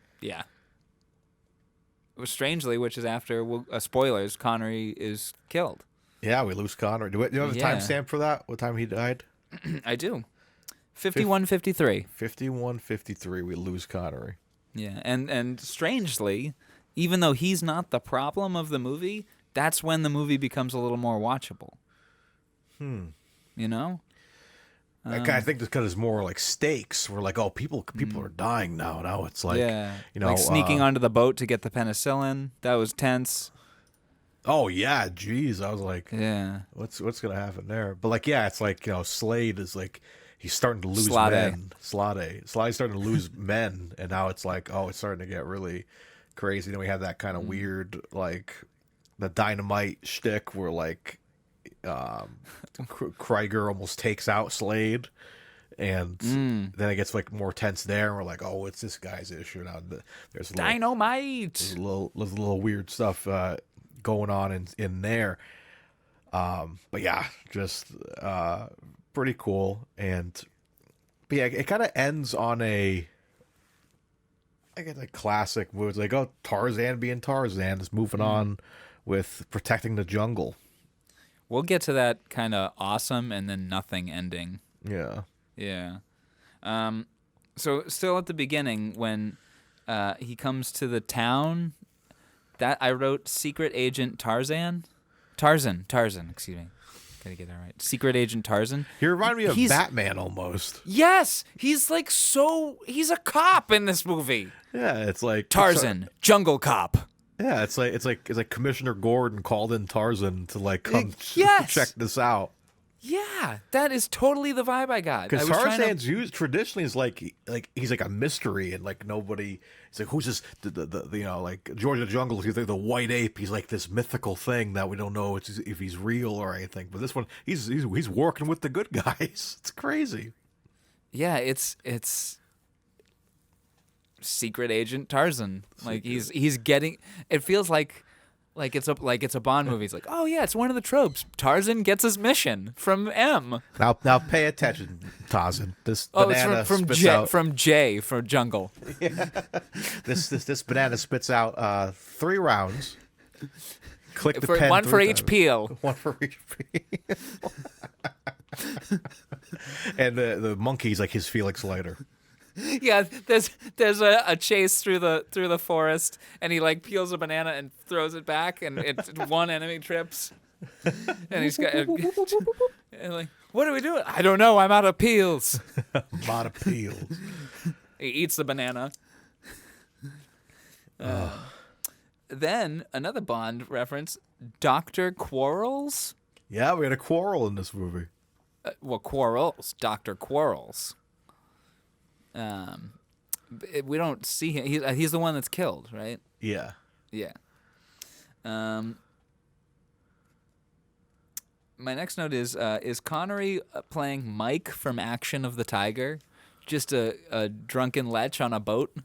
was strangely, which is after spoilers, Connery is killed. Yeah, we lose Connery. Do you have a timestamp for that? What time he died? I do. 51:53. 51:53. We lose Connery. Yeah, and strangely, even though he's not the problem of the movie, that's when the movie becomes a little more watchable. You know? I think because it's more like stakes. We're like, oh, people are dying now. Now it's like, like sneaking onto the boat to get the penicillin. That was tense. Oh yeah, geez. I was like, yeah, what's gonna happen there? But like, yeah, it's like Slade is like he's starting to lose men. Slade's starting to lose men, and now it's like, oh, it's starting to get really crazy. Then we have that kind of weird like the dynamite shtick where like. Krieger almost takes out Slade, and then it gets like more tense there. And we're like, "Oh, it's this guy's issue now." There's dynamite. There's a little weird stuff going on in there. But yeah, just pretty cool. But yeah, it kind of ends on a classic move. It's like, oh, Tarzan being Tarzan is moving on with protecting the jungle. We'll get to that kind of awesome and then nothing ending. Yeah. Yeah. So still at the beginning when he comes to the town, that I wrote Secret Agent Tarzan, excuse me. Gotta get that right. Secret Agent Tarzan. He reminded me of Batman almost. Yes! He's he's a cop in this movie. Yeah, it's like Tarzan, jungle cop. Yeah, it's like Commissioner Gordon called in Tarzan to like come check this out. Yeah, that is totally the vibe I got. Because Tarzan's used traditionally is like he's like a mystery and like nobody. He's like, who's this? The like George of the Jungle. He's like the white ape. He's like this mythical thing that we don't know if he's real or anything. But this one, he's working with the good guys. It's crazy. Yeah, it's Secret Agent Tarzan. Like he's getting. It feels like it's a Bond movie. It's like, oh yeah, it's one of the tropes. Tarzan gets his mission from M. Now pay attention, Tarzan. This banana from J for jungle. Yeah. This banana spits out 3 rounds. Click the pen. One for each peel. One for each peel. And the monkey's like his Felix Leiter. Yeah, there's a chase through the forest, and he like peels a banana and throws it back, and one enemy trips, and he's got and like, what are we doing? I don't know. I'm out of peels. I'm out of peels. He eats the banana. Then another Bond reference, Dr. Quarrels. Yeah, we had a quarrel in this movie. Quarrels, Dr. Quarrels. We don't see him. He's the one that's killed, right? Yeah. Yeah. My next note is Connery playing Mike from Action of the Tiger, just a drunken lech on a boat?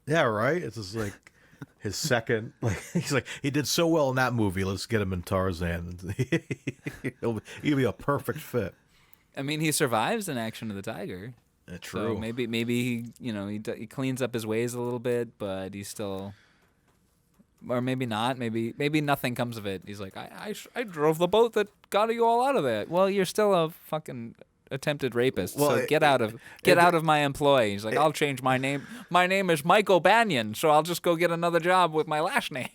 Yeah, right. It's just like his second. Like he's like he did so well in that movie. Let's get him in Tarzan. He'll be a perfect fit. I mean, he survives in Action of the Tiger. True. So maybe he cleans up his ways a little bit, but he's still, or maybe not. Maybe nothing comes of it. He's like, I drove the boat that got you all out of there. Well, you're still a fucking attempted rapist. Well, so get out of my employ. He's like, I'll change my name. My name is Mike O'Banion, so I'll just go get another job with my last name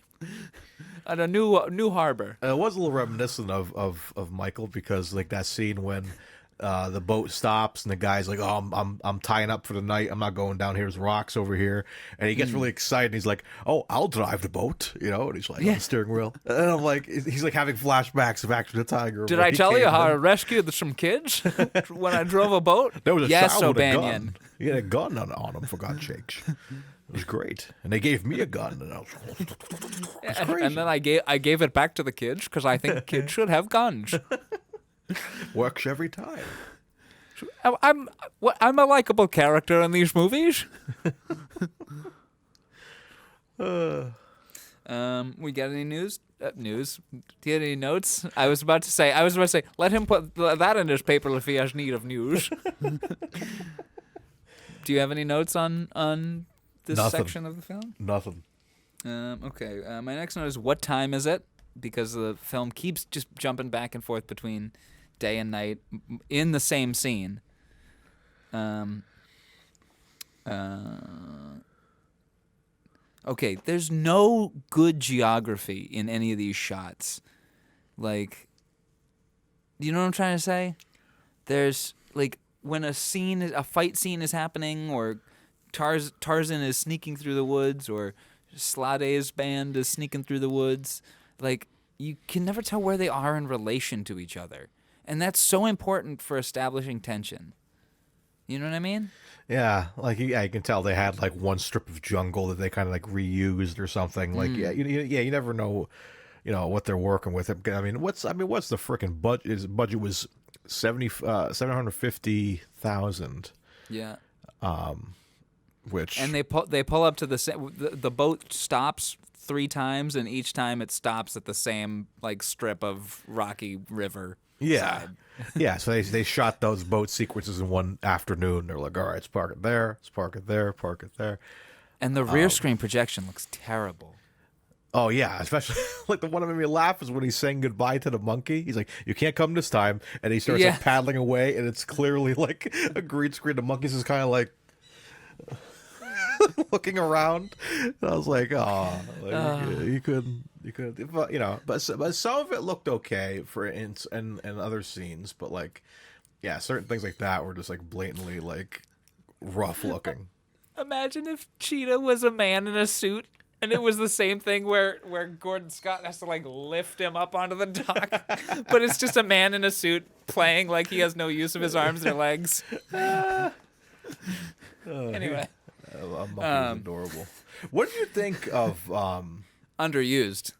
at a new harbor. It was a little reminiscent of Michael because like that scene when the boat stops and the guy's like, "Oh, I'm tying up for the night. I'm not going down here. There's rocks over here." And he gets really excited. He's like, "Oh, I'll drive the boat," And he's like on the steering wheel. And I'm like, he's like having flashbacks of Action the Tiger. Did I tell you how I rescued some kids when I drove a boat? There was a yes, child with a O'Banion. gun. He had a gun on him, for God's sakes. It was great, and they gave me a gun, and I was crazy. And then I gave it back to the kids because I think kids should have guns. Works every time. I'm a likable character in these movies. We got any news? News? Do you have any notes? I was about to say, let him put that in his paper if he has need of news. Do you have any notes on this section of the film? Nothing. Okay. My next note is, what time is it? Because the film keeps just jumping back and forth between day and night in the same scene. Okay, there's no good geography in any of these shots. Like, you know what I'm trying to say? There's, like, when a fight scene is happening, or Tarzan is sneaking through the woods, or Slade's band is sneaking through the woods, like, you can never tell where they are in relation to each other. And that's so important for establishing tension. You know what I mean? Yeah, like you can tell they had like one strip of jungle that they kind of like reused or something. Like you never know, what they're working with. I mean, what's the freaking budget? His budget was $750,000. Yeah. Which and they pull up to the boat stops 3 times, and each time it stops at the same like strip of rocky river. Yeah. Side. Yeah, so they shot those boat sequences in one afternoon. They're like, all right, let's park it there, let's park it there, park it there. And the rear screen projection looks terrible. Oh, yeah, especially, like, the one that made me laugh is when he's saying goodbye to the monkey. He's like, you can't come this time. And he starts like, paddling away, and it's clearly like a green screen. The monkey's just kind of like looking around. And I was like, oh, you couldn't, but some of it looked okay for and other scenes, but like, yeah, certain things like that were just like blatantly like rough looking. Imagine if Cheetah was a man in a suit, and it was the same thing where Gordon Scott has to like lift him up onto the dock, but it's just a man in a suit playing like he has no use of his arms or legs. Anyway. Monkey was adorable. What did you think of underused?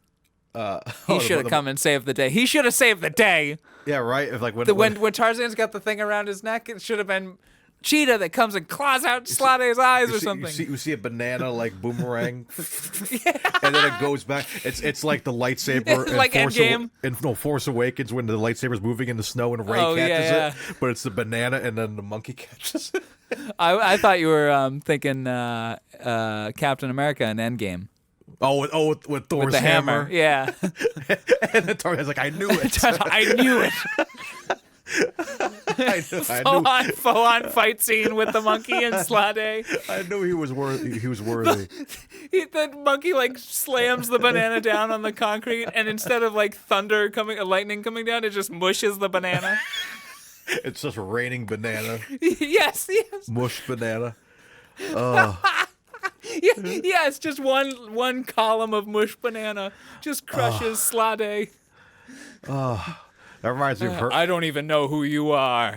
He should have come and saved the day. He should have saved the day. Yeah, right. If like when Tarzan's got the thing around his neck, it should have been Cheetah that comes and claws out Slade's eyes or something. You see a banana like boomerang, and then it goes back. It's like the lightsaber in like Endgame. Force Awakens when the lightsaber's moving in the snow and Rey catches it, but it's the banana and then the monkey catches it. I thought you were thinking Captain America in Endgame. Oh, with Thor's the hammer. Yeah. And then Tarzan's like, I knew it. I knew it. Full on fight scene with the monkey and Slade. I knew he was worthy. The monkey like slams the banana down on the concrete, and instead of like lightning coming down, it just mushes the banana. It's just raining banana. Yes. Mushed banana. Yeah, it's just one column of mushed banana just crushes Slade. That reminds me of her. I don't even know who you are.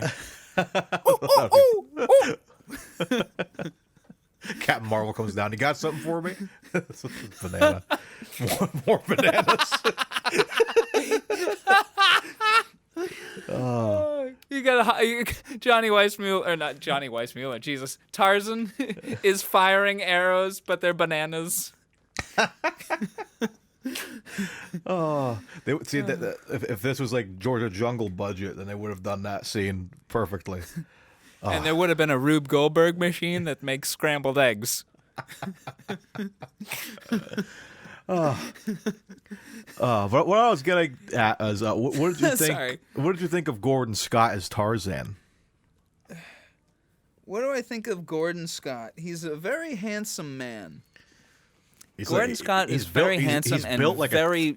Captain Marvel comes down. You got something for me? Banana. More bananas. You got Johnny Weissmuller, or not Johnny Weissmuller, Jesus. Tarzan is firing arrows, but they're bananas. If this was like Georgia Jungle budget, then they would have done that scene perfectly. And there would have been a Rube Goldberg machine that makes scrambled eggs. But what I was getting at is, what did you think? Sorry. What did you think of Gordon Scott as Tarzan? What do I think of Gordon Scott? He's a very handsome man. Gordon Scott is very handsome and built like very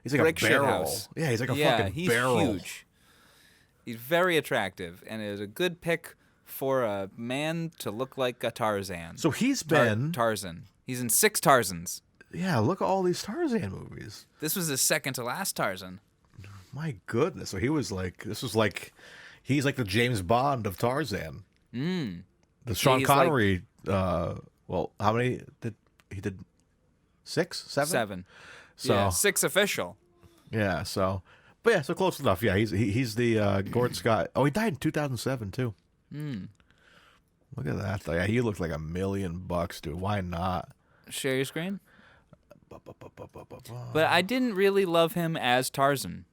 he's like a barrel. shithouse. Yeah, he's like a fucking he's barrel. Huge. He's very attractive, and is a good pick for a man to look like a Tarzan. So he's been Tarzan. He's in 6 Tarzans. Yeah, look at all these Tarzan movies. This was his second to last Tarzan. My goodness. So he's like the James Bond of Tarzan. The Sean Connery, well, how many did he did? 6? 7? 7. So, yeah, 6 official. Yeah, so but yeah, so close enough. Yeah, he's the Gordon Scott. Oh, he died in 2007 too. Look at that. Yeah, he looked like $1 million, dude. Why not? Share your screen. But I didn't really love him as Tarzan.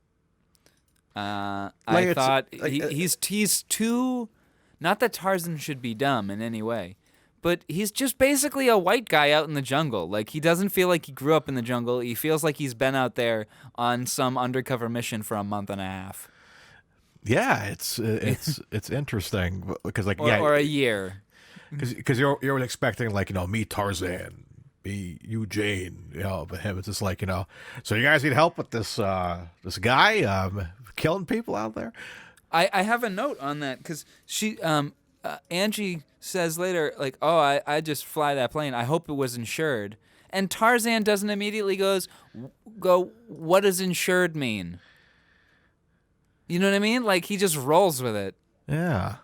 I thought he's too. Not that Tarzan should be dumb in any way, but he's just basically a white guy out in the jungle. Like, he doesn't feel like he grew up in the jungle. He feels like he's been out there on some undercover mission for a month and a half. Yeah, it's interesting because or a year. Because you're expecting meet Tarzan, be you Jane, but him it's just so you guys need help with this guy killing people out there. I have a note on that because Angie says later I just fly that plane. I hope it was insured, and Tarzan doesn't immediately go. What does insured mean? You know what I mean? Like, he just rolls with it. Yeah.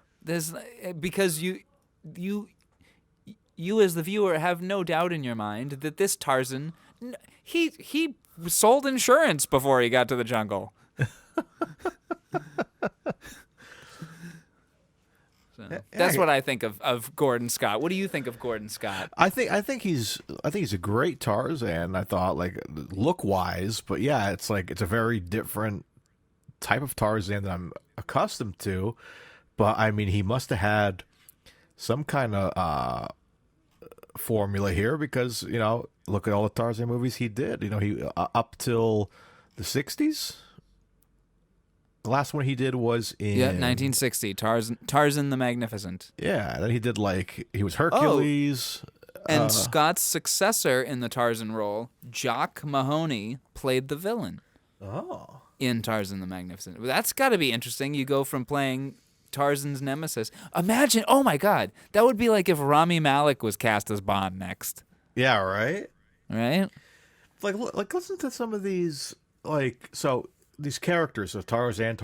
Because you as the viewer have no doubt in your mind that this Tarzan, he sold insurance before he got to the jungle. That's what I think of Gordon Scott. What do you think of Gordon Scott? I think he's a great Tarzan. I thought look wise, but yeah, it's a very different type of Tarzan that I'm accustomed to. But I mean, he must have had some kind of formula here because look at all the Tarzan movies he did. He up till the 60s. The last one he did was in 1960. Tarzan the Magnificent. Yeah, then he did he was Hercules. And Scott's successor in the Tarzan role, Jock Mahoney, played the villain. Oh. In Tarzan the Magnificent. That's got to be interesting. You go from playing Tarzan's nemesis. Imagine, oh my God, that would be like if Rami Malek was cast as Bond next. Yeah, right? Right? Listen to some of these, these characters of Tarzan.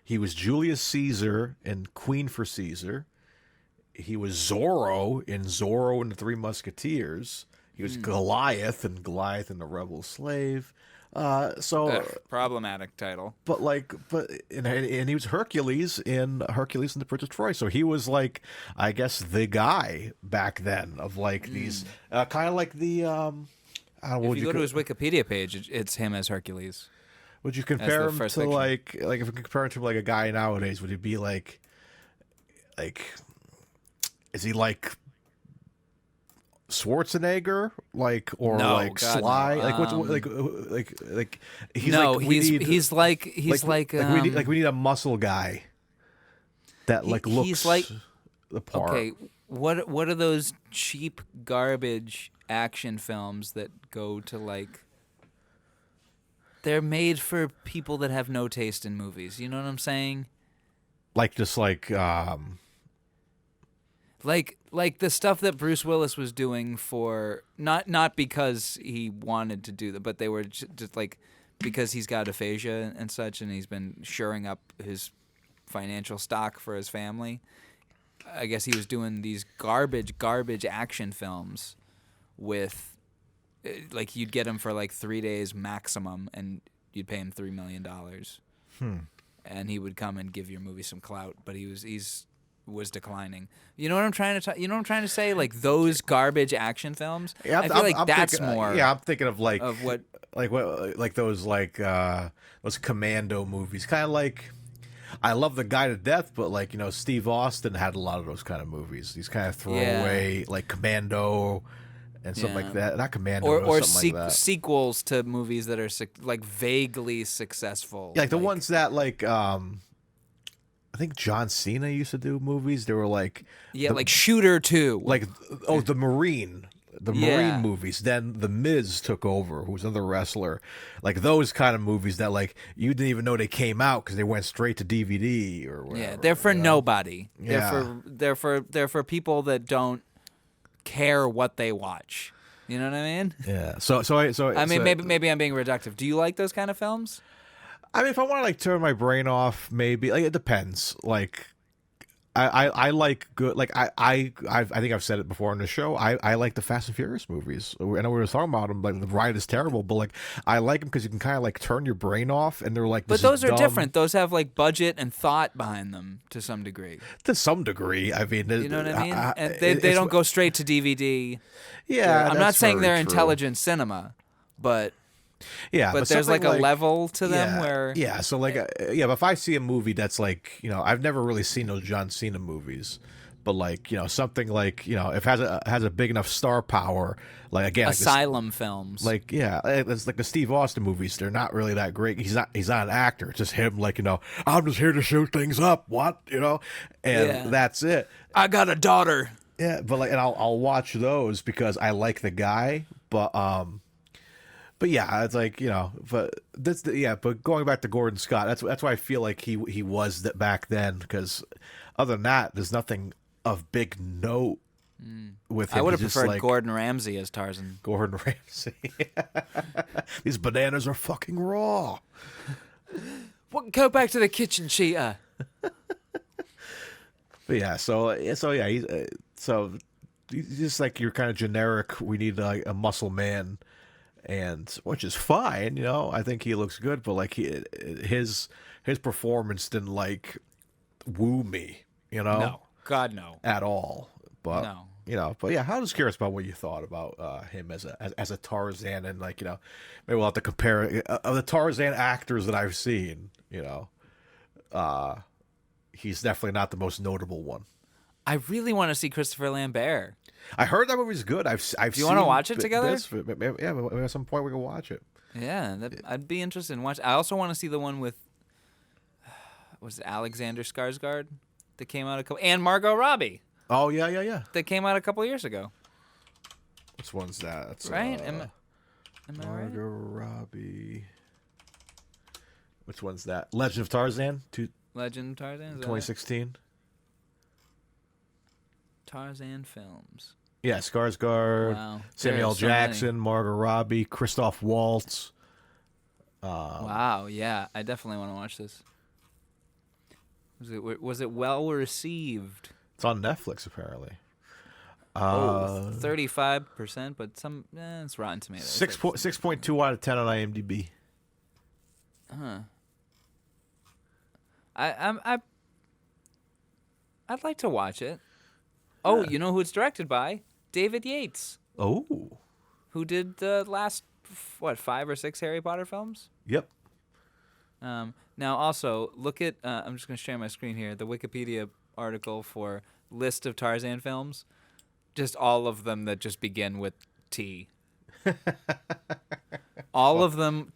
He was Julius Caesar in Queen for Caesar. He was Zorro in Zorro and the Three Musketeers. He was Goliath in Goliath and the Rebel Slave. Problematic title. But and he was Hercules in the Prince of Troy. So he was I guess the guy back then of these kind of like the if you go to his Wikipedia page, it's him as Hercules. Would you compare him to if you compare him to a guy nowadays? Would he be is he Schwarzenegger, or no, Sly, no. he's no, he's we need a muscle guy that looks the part. Okay, what are those cheap garbage action films that go to they're made for people that have no taste in movies? You know what I'm saying? Like the stuff that Bruce Willis was doing for not because he wanted to do that, but they were just because he's got aphasia and such, and he's been shoring up his financial stock for his family. I guess he was doing these garbage action films with you'd get him for 3 days maximum, and you'd pay him $3 million, and he would come and give your movie some clout, but he was declining. You know what I'm trying to say? Those garbage action films. Yeah, I feel that's thinking, more. Yeah, I'm thinking of of what those commando movies. Kind of I love The Guy to Death, but Steve Austin had a lot of those kind of movies. These kind of throwaway Commando and stuff like that. Not Commando, or something like that. Sequels to movies that are vaguely successsuccessful. Yeah, the ones that I think John Cena used to do movies. They were Shooter 2. The Marine. Marine movies. Then The Miz took over, who was another wrestler. Like those kind of movies that like you didn't even know they came out because they went straight to DVD or whatever. Yeah, they're for nobody. Yeah. They're for people that don't care what they watch. You know what I mean? Yeah. Maybe I'm being reductive. Do you like those kind of films? I mean, if I want to like turn my brain off, maybe like it depends. Like, I like good. Like I think I've said it before on the show. I like the Fast and Furious movies. I know we were talking about them. Like the ride is terrible, but like I like them because you can kind of like turn your brain off, and they're like. But those are different. Those have like budget and thought behind them to some degree. To some degree, I mean, you know what I mean. And they don't go straight to DVD. Yeah, I'm not saying they're true. intelligent cinema, but. Yeah, but there's like a level to them where so like but if I see a movie that's like, you know, I've never really seen those John Cena movies, but like, you know, something like, you know, if it has a big enough star power, like again, Asylum films, like it's like the Steve Austin movies, they're not really that great. He's not an actor, it's just him, like, you know, I'm just here to shoot things up, what, you know, and that's it. I got a daughter. Yeah, but like, and I'll watch those because I like the guy, But yeah, it's like, you know, but but going back to Gordon Scott, that's why I feel like he was that back then, because other than that, there's nothing of big note with him. I would have preferred like, Gordon Ramsay as Tarzan. Gordon Ramsay. These bananas are fucking raw. Well, go back to the kitchen, cheetah. But yeah, so yeah, he's just like your kind of generic. We need like a muscle man. And which is fine, you know. I think he looks good, but like his performance didn't like woo me, you know. No, God no, at all. But no, you know. But yeah, I was curious about what you thought about him as a Tarzan, and like, you know, maybe we'll have to compare of the Tarzan actors that I've seen. You know, he's definitely not the most notable one. I really want to see Christopher Lambert. I heard that movie's good. I've Do you want to watch it together? Yeah, maybe at some point we can watch it. Yeah, I'd be interested in watching. I also want to see the one with was it Alexander Skarsgård that came out and Margot Robbie. Oh yeah. That came out a couple years ago. Which one's that? That's, right? Am I Margot right? Robbie. Which one's that? Legend of Tarzan. Legend of Tarzan. 2016. Tarzan films. Yeah, Skarsgård, wow. Samuel Jackson, Margot Robbie, Christoph Waltz. Wow, yeah, I definitely want to watch this. Was it well received? It's on Netflix apparently. 35%, but it's Rotten Tomatoes. 6.2 out of 10 on IMDb. I'd like to watch it. Oh, you know who it's directed by? David Yates. Oh. Who did the last, 5 or 6 Harry Potter films? Yep. Now, also, look at, I'm just going to share my screen here, the Wikipedia article for list of Tarzan films. Just all of them that just begin with T. all of them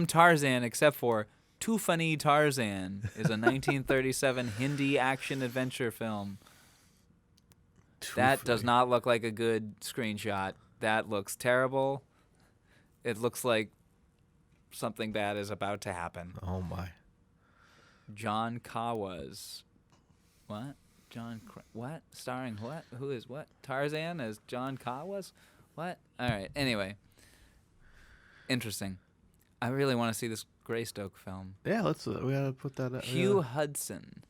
Tarzan, except for Too Funny Tarzan is a 1937 Hindi action-adventure film. That does not look like a good screenshot. That looks terrible. It looks like something bad is about to happen. Oh, my. John Kawas. What? What? Starring what? Who is what? Tarzan as John Kawas? What? All right. Anyway. Interesting. I really want to see this Greystoke film. Yeah, we gotta put that up. Hugh Hudson.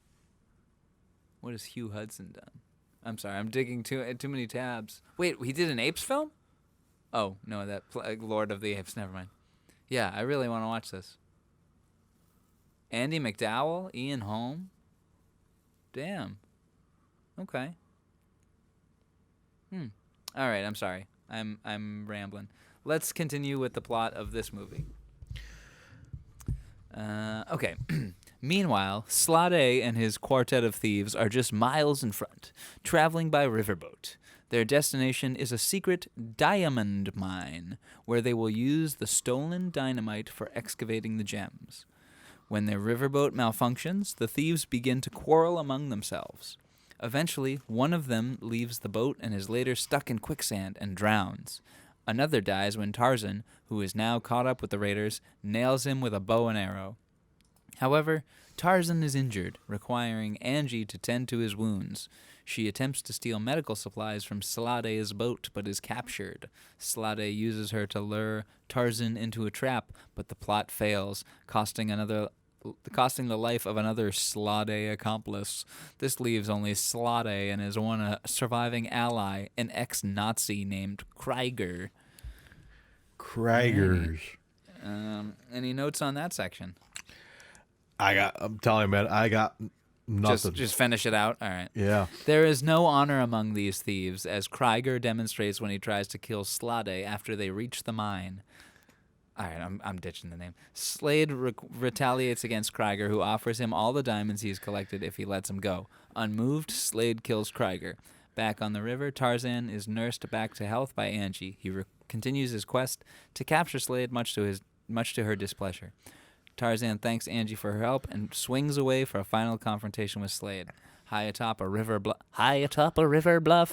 What has Hugh Hudson done? I'm sorry, I'm digging too many tabs. Wait, he did an Apes film? Oh, no, that Lord of the Apes. Never mind. Yeah, I really want to watch this. Andy McDowell, Ian Holm. Damn. Okay. All right, I'm sorry. I'm rambling. Let's continue with the plot of this movie. Okay. Meanwhile, Slade and his quartet of thieves are just miles in front, traveling by riverboat. Their destination is a secret diamond mine, where they will use the stolen dynamite for excavating the gems. When their riverboat malfunctions, the thieves begin to quarrel among themselves. Eventually, one of them leaves the boat and is later stuck in quicksand and drowns. Another dies when Tarzan, who is now caught up with the raiders, nails him with a bow and arrow. However, Tarzan is injured, requiring Angie to tend to his wounds. She attempts to steal medical supplies from Slade's boat, but is captured. Slade uses her to lure Tarzan into a trap, but the plot fails, costing the life of another Slade accomplice. This leaves only Slade and his one surviving ally, an ex-Nazi named Krieger. Krieger's. Any notes on that section? I'm telling you, man, I got nothing. Just finish it out? All right. Yeah. There is no honor among these thieves, as Krieger demonstrates when he tries to kill Slade after they reach the mine. All right, I'm ditching the name. Slade retaliates against Krieger, who offers him all the diamonds he's collected if he lets him go. Unmoved, Slade kills Krieger. Back on the river, Tarzan is nursed back to health by Angie. He continues his quest to capture Slade, much to her displeasure. Tarzan thanks Angie for her help and swings away for a final confrontation with Slade. High atop a river bluff,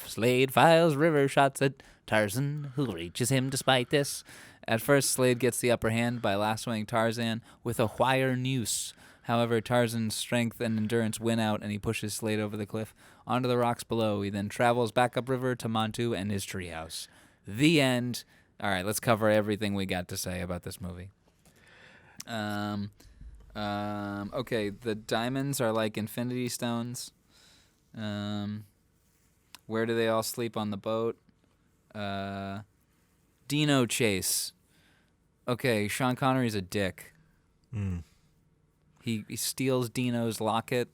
Slade fires river shots at Tarzan, who reaches him despite this. At first, Slade gets the upper hand by lassoing Tarzan with a wire noose. However, Tarzan's strength and endurance win out, and he pushes Slade over the cliff onto the rocks below. He then travels back upriver to Montu and his treehouse. The end. All right, let's cover everything we got to say about this movie. Okay, the diamonds are like infinity stones. Where do they all sleep on the boat? Dino chase. Okay, Sean Connery's a dick. He steals Dino's locket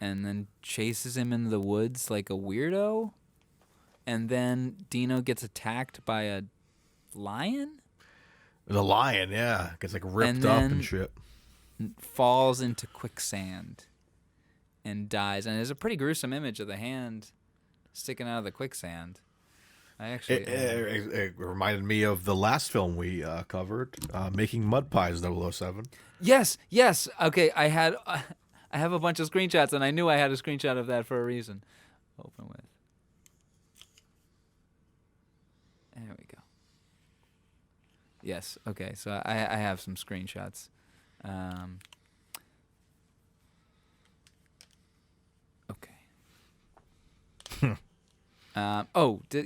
and then chases him into the woods like a weirdo. And then Dino gets attacked by a lion? The lion, yeah. Gets like ripped up and shit. Falls into quicksand and dies. And there's a pretty gruesome image of the hand sticking out of the quicksand. It reminded me of the last film we covered, Making Mud Pies 007. Yes. Okay, I have a bunch of screenshots, and I knew I had a screenshot of that for a reason. Open with. There we go. Yes. Okay. So I have some screenshots. Okay.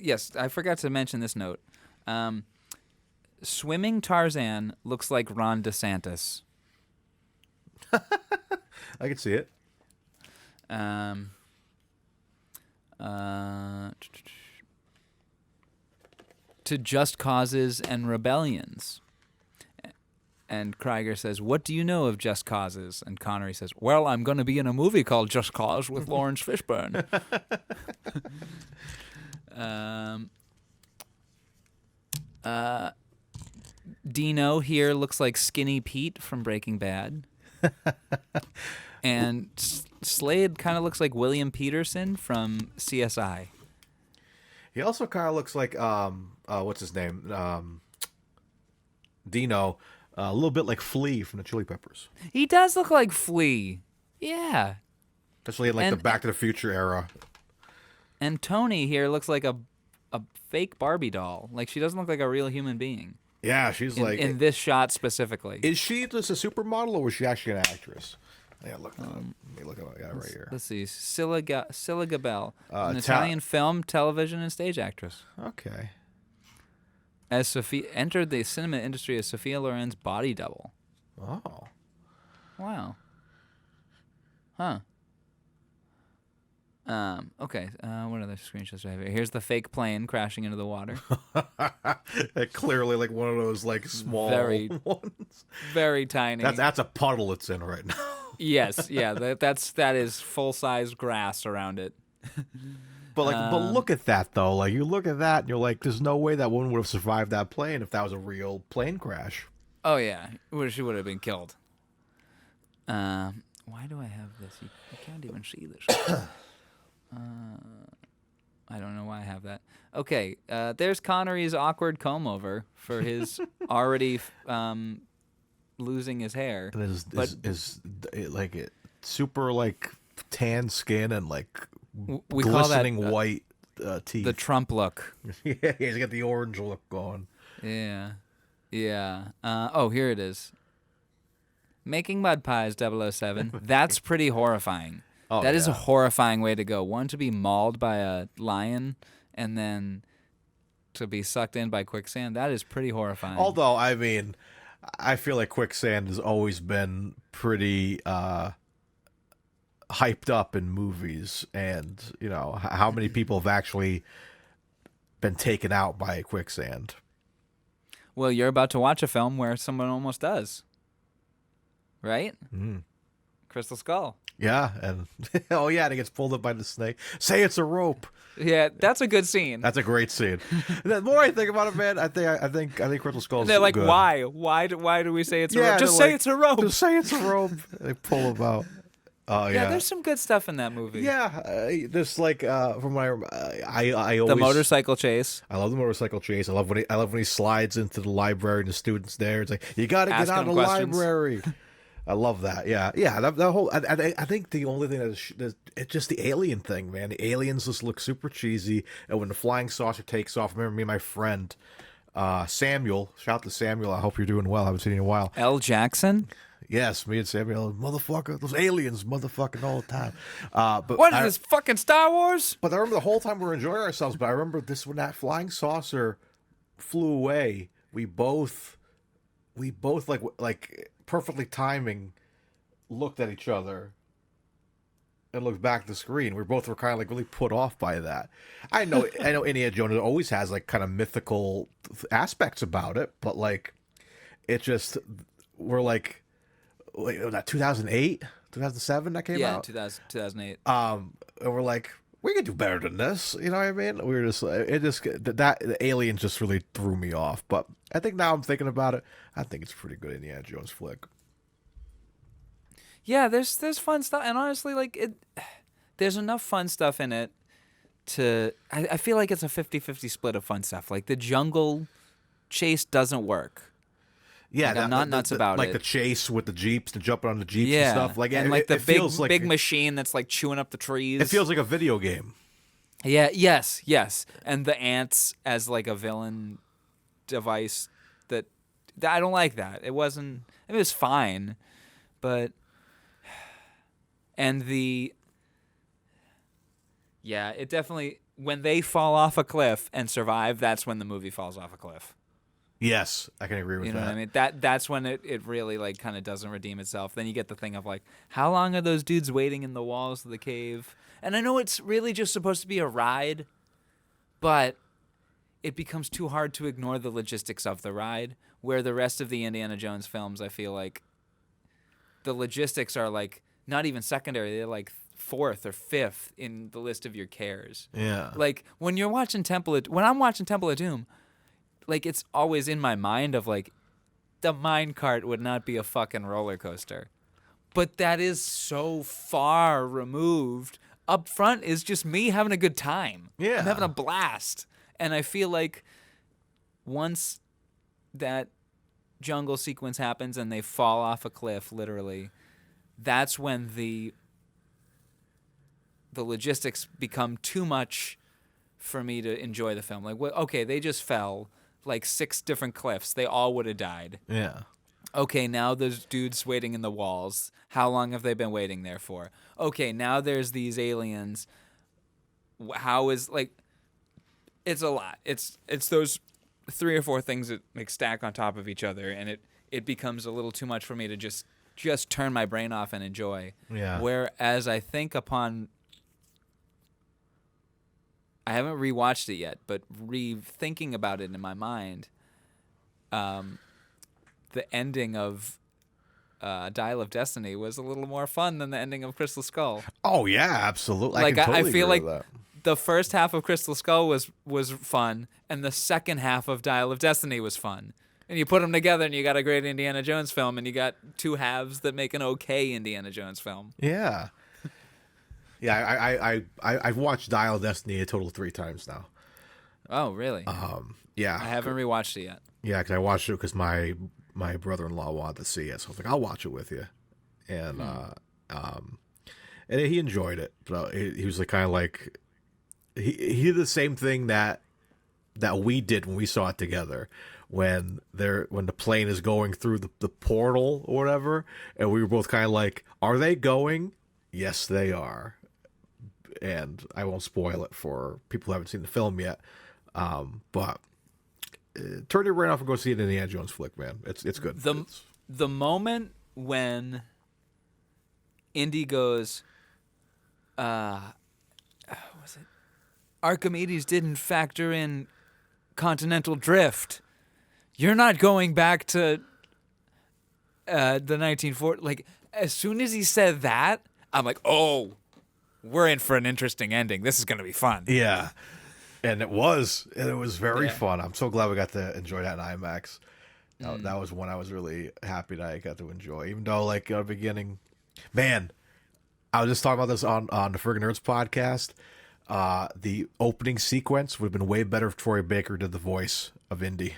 Yes, I forgot to mention this note. Swimming Tarzan looks like Ron DeSantis. I can see it. To just causes and rebellions. And Krieger says, "What do you know of just causes?" And Connery says, "Well, I'm going to be in a movie called Just Cause with Lawrence Fishburne." Dino here looks like Skinny Pete from Breaking Bad. And Slade kind of looks like William Peterson from CSI. He also kind of looks like, what's his name? Dino. A little bit like Flea from the Chili Peppers. He does look like Flea. Yeah. Especially in like the Back to the Future era. And Tony here looks like a fake Barbie doll. Like, she doesn't look like a real human being. Yeah, she's in this shot specifically. Is she just a supermodel, or was she actually an actress? Yeah, look. Let me look at it right here. Let's see. Scylla Gabel, an Italian film, television, and stage actress. Okay. As Sophia entered the cinema industry as Sophia Loren's body double. Oh. Wow. Huh. Okay. What other screenshots do I have here? Here's the fake plane crashing into the water. Clearly, like one of those like small ones. Very tiny. That's a puddle it's in right now. Yes. Yeah. That is full size grass around it. But look at that though. Like you look at that and you're like, there's no way that woman would have survived that plane if that was a real plane crash. Oh yeah, she would have been killed. Why do I have this? You can't even see this. I don't know why I have that. Okay, there's Connery's awkward comb over for his already losing his hair. And super like tan skin and like We call that glistening white teeth. the Trump look. Yeah, he's got the orange look going. Yeah. Oh, here it is. Making mud pies, 007. That's pretty horrifying. Oh, That is a yeah. horrifying way to go. One, to be mauled by a lion, and then to be sucked in by quicksand. That is pretty horrifying. Although, I mean, I feel like quicksand has always been pretty hyped up in movies, and how many people have actually been taken out by quicksand. Well, you're about to watch a film where someone almost does. Right? Crystal Skull. Yeah, and and he gets pulled up by the snake. Say it's a rope. Yeah, that's a good scene. That's a great scene. The more I think about it, man, I think Crystal Skull's They're like, good. why? Why do we say it's a Yeah, rope? Just they're say like, it's a rope. Just say it's a rope. They pull him out. Oh yeah. Yeah, there's some good stuff in that movie. Yeah, there's like from my I always The motorcycle chase. I love the motorcycle chase. I love when he slides into the library and the students there. It's like, you got to get Ask out of him the questions. library. I love that. Yeah. That whole. I think the only thing that's it's just the alien thing, man. The aliens just look super cheesy, and when the flying saucer takes off, I remember me and my friend Samuel. Shout out to Samuel. I hope you're doing well. I haven't seen you in a while. L. Jackson. Yes, me and Samuel, motherfucker, those aliens, motherfucking all the time. But What is this, fucking Star Wars? But I remember the whole time we were enjoying ourselves. But I remember this when that flying saucer flew away. We both like perfectly timing, looked at each other, and looked back at the screen. We both were kind of like really put off by that. I know Indiana Jones always has like kind of mythical aspects about it, but like it just we're like that 2008, 2007 that came out. Yeah, 2008. And we're like, we could do better than this. You know what I mean? We were just, the aliens just really threw me off. But I think now I'm thinking about it, I think it's a pretty good Indiana Jones flick. Yeah, there's fun stuff, and honestly, like there's enough fun stuff in it to. I feel like it's a 50-50 split of fun stuff. Like the jungle chase doesn't work. Yeah, like, I'm not nuts about like it. the chase with the jeeps, the jumping on the jeeps Yeah, and stuff. Like, and it, like the it feels like big machine that's like chewing up the trees. It feels like a video game. Yeah. Yes. And the ants as like a villain device. That I don't like that. It wasn't. I mean, it was fine, but it definitely, when they fall off a cliff and survive, that's when the movie falls off a cliff. Yes, I can agree with that. You know what I mean? That's when it really like kind of doesn't redeem itself. Then you get the thing of like, how long are those dudes waiting in the walls of the cave? And I know it's really just supposed to be a ride, but it becomes too hard to ignore the logistics of the ride, where the rest of the Indiana Jones films, I feel like the logistics are like not even secondary. They're like fourth or fifth in the list of your cares. Yeah. Like when I'm watching Temple of Doom, like it's always in my mind of like, the minecart would not be a fucking roller coaster. But that is so far removed. Up front is just me having a good time. Yeah. I'm having a blast. And I feel like once that jungle sequence happens and they fall off a cliff, literally, that's when the logistics become too much for me to enjoy the film. Like, okay, they just fell like 6 different cliffs. They all would have died. Yeah. Okay, now there's dudes waiting in the walls. How long have they been waiting there for? Okay, now there's these aliens. How is, like, it's a lot. It's those 3 or 4 things that like stack on top of each other, and it becomes a little too much for me to just turn my brain off and enjoy. Yeah. Whereas I think I haven't rewatched it yet, but rethinking about it in my mind, the ending of Dial of Destiny was a little more fun than the ending of Crystal Skull. Oh yeah, absolutely. Like I, can totally I feel agree like with that. the first half of Crystal Skull was fun, and the second half of Dial of Destiny was fun. And you put them together, and you got a great Indiana Jones film, and you got 2 halves that make an okay Indiana Jones film. Yeah. Yeah, I've watched Dial of Destiny a total of 3 times now. Oh, really? Yeah. I haven't rewatched it yet. Yeah, because I watched it because my brother-in-law wanted to see it, so I was like, I'll watch it with you. And and he enjoyed it. But he was like kind of like he did the same thing that we did when we saw it together. When the plane is going through the portal or whatever, and we were both kind of like, are they going? Yes, they are. And I won't spoil it for people who haven't seen the film yet. But turn your brain off and go see an Indiana Jones flick, man. It's good. The moment when Indy goes, was it? Archimedes didn't factor in continental drift. You're not going back to the 1940s. Like, as soon as he said that, I'm like, oh, we're in for an interesting ending. This is going to be fun. Yeah. And it was very fun. I'm so glad we got to enjoy that in IMAX. That was one I was really happy that I got to enjoy. Even though, like, at the beginning, man, I was just talking about this on the Friggin' Nerds podcast. The opening sequence would have been way better if Troy Baker did the voice of Indy.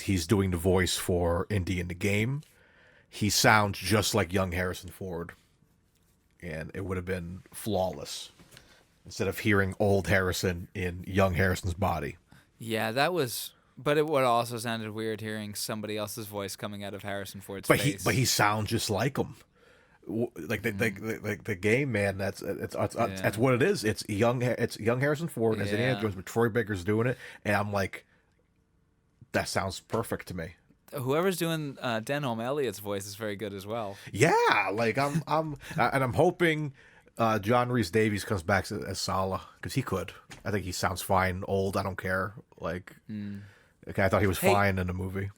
He's doing the voice for Indy in the game. He sounds just like young Harrison Ford. And it would have been flawless instead of hearing old Harrison in young Harrison's body. Yeah, that was... But it would also sounded weird hearing somebody else's voice coming out of Harrison Ford's face. But he sounds just like him. Like the game, man. That's what it is. It's young Harrison Ford as Indiana Jones, but Troy Baker's doing it, and I'm like, that sounds perfect to me. Whoever's doing Denholm Elliott's voice is very good as well. Yeah, like I'm hoping John Rhys Davies comes back as Sala because he could. I think he sounds fine. Old, I don't care. Like, okay, I thought he was fine in the movie.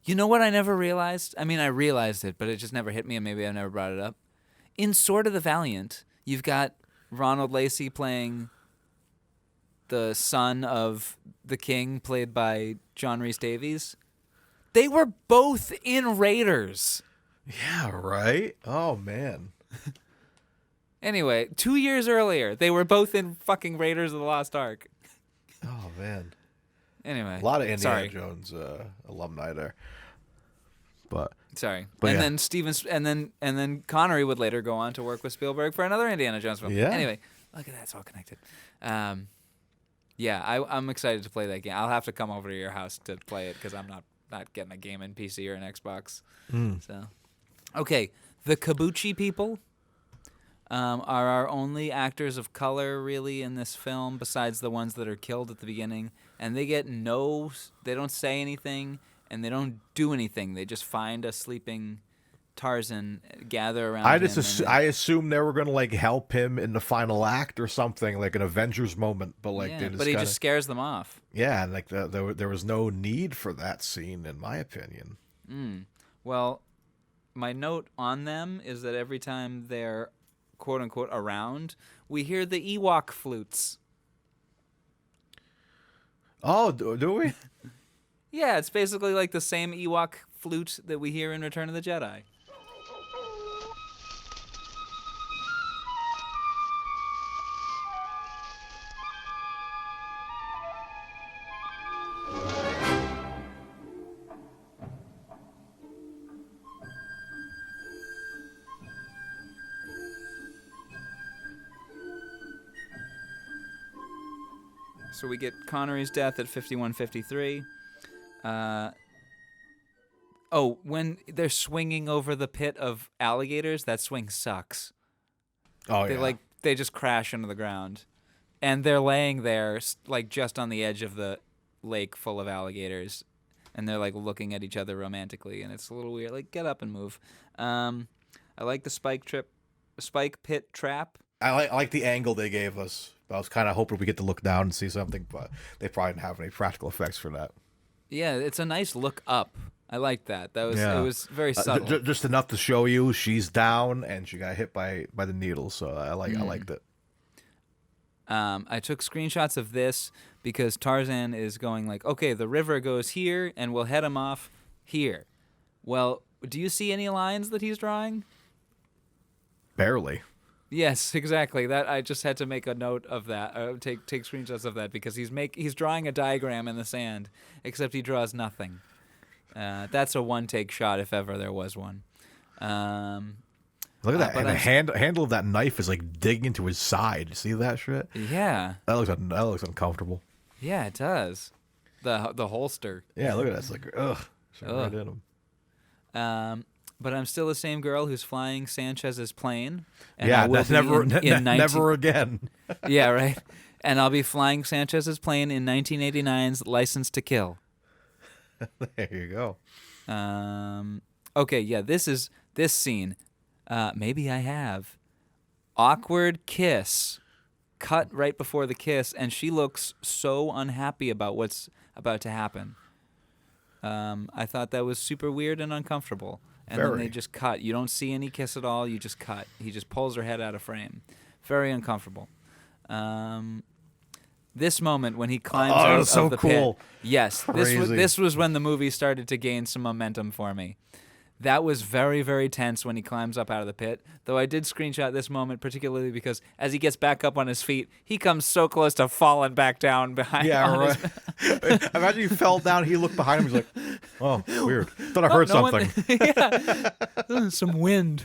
You know what I never realized? I mean, I realized it, but it just never hit me, and maybe I never brought it up. In Sword of the Valiant, you've got Ronald Lacey playing the son of the king, played by John Rhys Davies. They were both in Raiders. Yeah, right? Oh, man. Anyway, 2 years earlier, they were both in fucking Raiders of the Lost Ark. Oh, man. Anyway, a lot of Indiana Jones alumni there, but then Connery would later go on to work with Spielberg for another Indiana Jones film. Yeah. Anyway, look at that, it's all connected. I'm excited to play that game. I'll have to come over to your house to play it because I'm not getting a game in PC or an Xbox. So, okay, the Kabuchi people are our only actors of color really in this film, besides the ones that are killed at the beginning. And they don't say anything, and they don't do anything. They just find a sleeping Tarzan, gather around him. I assume they were going to like help him in the final act or something, like an Avengers moment. But like, he just scares them off. Yeah, and like there was no need for that scene, in my opinion. Well, my note on them is that every time they're quote unquote around, we hear the Ewok flutes. Oh, do we? Yeah, it's basically like the same Ewok flute that we hear in Return of the Jedi. So we get Connery's death at 51:53. When they're swinging over the pit of alligators, that swing sucks. Oh, yeah. They just crash into the ground. And they're laying there, like, just on the edge of the lake full of alligators. And they're, like, looking at each other romantically. And it's a little weird. Like, get up and move. I like the spike pit trap. I like the angle they gave us. I was kind of hoping we get to look down and see something, but they probably didn't have any practical effects for that. Yeah, it's a nice look up. I like that. It was very subtle. Just enough to show you she's down and she got hit by the needle. So I liked it. I took screenshots of this because Tarzan is going like, okay, the river goes here and we'll head him off here. Well, do you see any lines that he's drawing? Barely. Yes, exactly. That I just had to make a note of that. Take screenshots of that because he's drawing a diagram in the sand, except he draws nothing. That's a one-take shot if ever there was one. Well, Look at that. And the handle of that knife is like digging into his side. You see that shit? Yeah. That looks uncomfortable. Yeah, it does. The holster. Yeah, look at that. It's like, ugh. Right in him. But I'm still the same girl who's flying Sanchez's plane. And Yeah, I will that's be never again. Yeah, right. And I'll be flying Sanchez's plane in 1989's License to Kill. There you go. Okay, yeah, this scene. Maybe I have. Awkward kiss. Cut right before the kiss, and she looks so unhappy about what's about to happen. I thought that was super weird and uncomfortable. And then they just cut. You don't see any kiss at all. You just cut. He just pulls her head out of frame. Very uncomfortable. This moment when he climbs out of the pit. Yes, this was when the movie started to gain some momentum for me. That was very, very tense when he climbs up out of the pit. Though I did screenshot this moment particularly because as he gets back up on his feet, he comes so close to falling back down behind. Yeah, right. Imagine he fell down. He looked behind him. He's like, "Oh, weird. Thought I heard something." Yeah, some wind.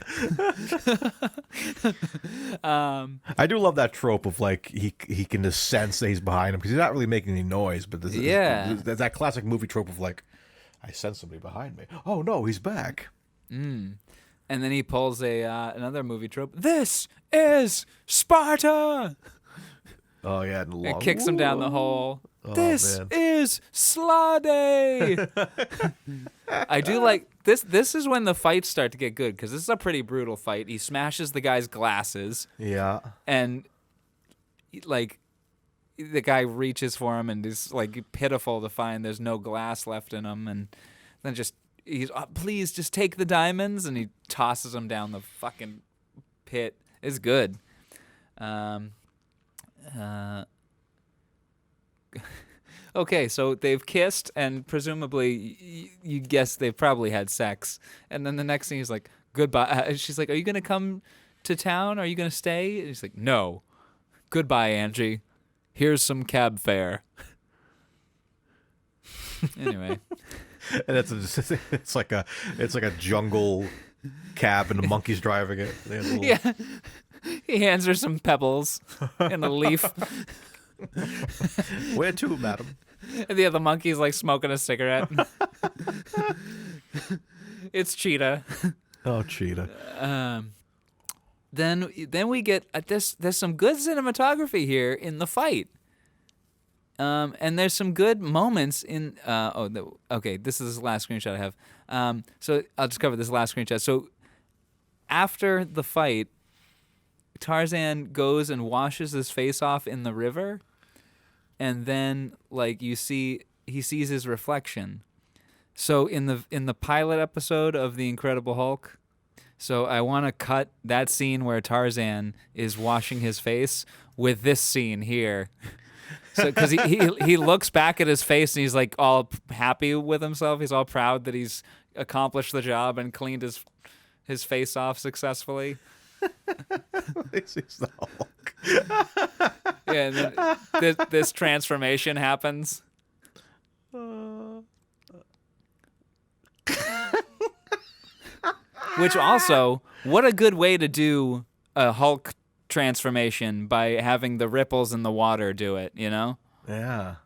I do love that trope of like he can just sense that he's behind him because he's not really making any noise. But that classic movie trope of like, I sense somebody behind me. Oh no, he's back. And then he pulls another movie trope. This is Sparta. Oh yeah, and kicks him down the hole. Oh, this man. is Slade. I do like this. This is when the fights start to get good because this is a pretty brutal fight. He smashes the guy's glasses. Yeah, and like. The guy reaches for him and is like pitiful to find there's no glass left in him, and then he's please just take the diamonds, and he tosses him down the fucking pit. It's good. Okay, so they've kissed, and presumably you guess they've probably had sex, and then the next thing he's like goodbye. She's like, "Are you gonna come to town? Are you gonna stay?" And he's like, "No, goodbye, Angie. Here's some cab fare." Anyway, and it's like a jungle cab, and the monkey's driving it. Yeah, he hands her some pebbles and a leaf. Where to, madam? And the other monkey's like smoking a cigarette. It's Cheetah. Oh, Cheetah. Then we get there's some good cinematography here in the fight. And there's some good moments in okay, this is the last screenshot I have. So I'll just cover this last screenshot. So after the fight, Tarzan goes and washes his face off in the river, and then like he sees his reflection. So in the pilot episode of The Incredible Hulk, so I want to cut that scene where Tarzan is washing his face with this scene here. So because he looks back at his face and he's like all happy with himself. He's all proud that he's accomplished the job and cleaned his face off successfully. This is the Hulk. Yeah, and then this transformation happens. Which also, what a good way to do a Hulk transformation by having the ripples in the water do it, you know? Yeah.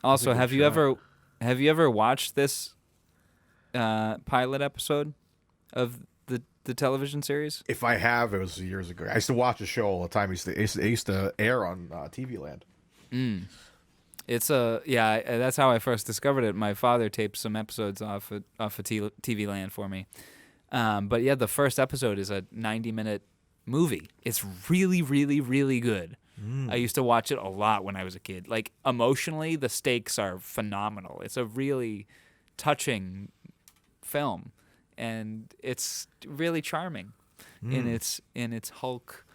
Also, have you ever watched this pilot episode of the television series? If I have, it was years ago. I used to watch the show all the time. It used to air on TV Land. It's that's how I first discovered it. My father taped some episodes off of TV Land for me. But yeah, the first episode is a 90-minute movie. It's really, really, really good. I used to watch it a lot when I was a kid. Like emotionally, the stakes are phenomenal. It's a really touching film, and it's really charming in its Hulk.